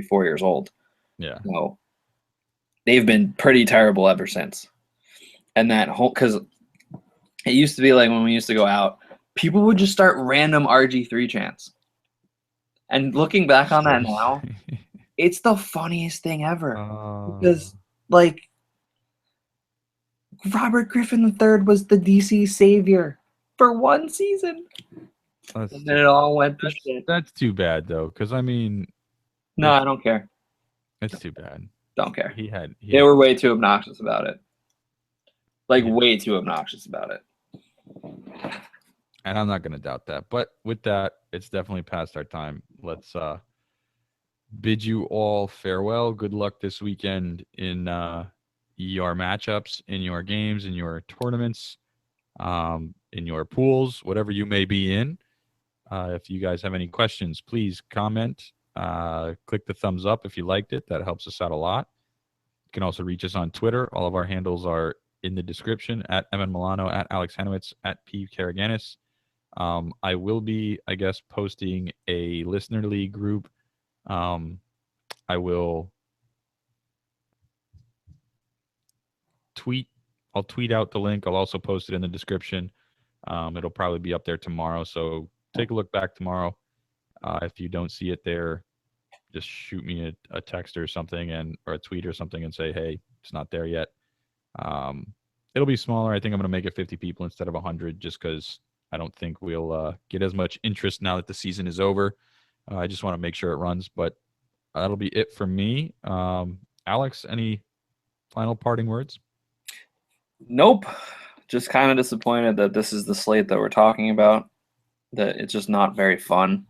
4 years old. Yeah. So they've been pretty terrible ever since. And that whole because it used to be like when we used to go out, people would just start random RG3 chants. And looking back on that now, it's the funniest thing ever. Because, like, Robert Griffin III was the DC savior for one season. And then it all went to shit. That's too bad, though, because, I mean... No, I don't care. It's too bad. Don't care. They were way too obnoxious about it. Like, way too obnoxious about it. And I'm not going to doubt that. But with that, it's definitely past our time. Let's bid you all farewell. Good luck this weekend in your matchups, in your games, in your tournaments, in your pools, whatever you may be in. If you guys have any questions, please comment. Click the thumbs up if you liked it. That helps us out a lot. You can also reach us on Twitter. All of our handles are in the description, at Evan Milano, at Alex Henowitz, at P. Karaganis. I will be, I guess, posting a listener league group. I will I'll tweet out the link. I'll also post it in the description. It'll probably be up there tomorrow. So take a look back tomorrow. If you don't see it there, just shoot me a text or something or a tweet or something and say, hey, it's not there yet. It'll be smaller. I think I'm going to make it 50 people instead of 100 just because I don't think we'll get as much interest now that the season is over. I just want to make sure it runs, but that'll be it for me. Alex, any final parting words? Nope. Just kind of disappointed that this is the slate that we're talking about, that it's just not very fun,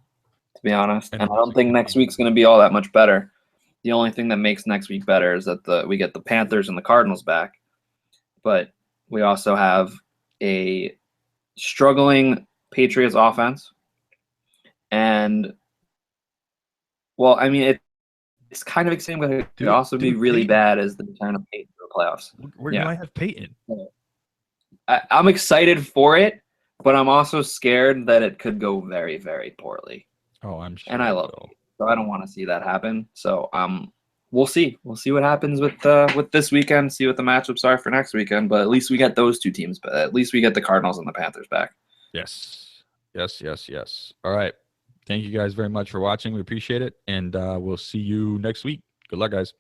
to be honest. And I don't think next week's going to be all that much better. The only thing that makes next week better is that we get the Panthers and the Cardinals back. but we also have a struggling Patriots offense. And, well, I mean, it's kind of exciting, but it could also be really bad as the return of Peyton to the playoffs. Where do I have Peyton? I'm excited for it, but I'm also scared that it could go very, very poorly. Oh, I'm sure. And I love it, so I don't want to see that happen. So we'll see. We'll see what happens with this weekend. See what the matchups are for next weekend. But at least we get those two teams. But at least we get the Cardinals and the Panthers back. Yes. All right. Thank you guys very much for watching. We appreciate it, and we'll see you next week. Good luck, guys.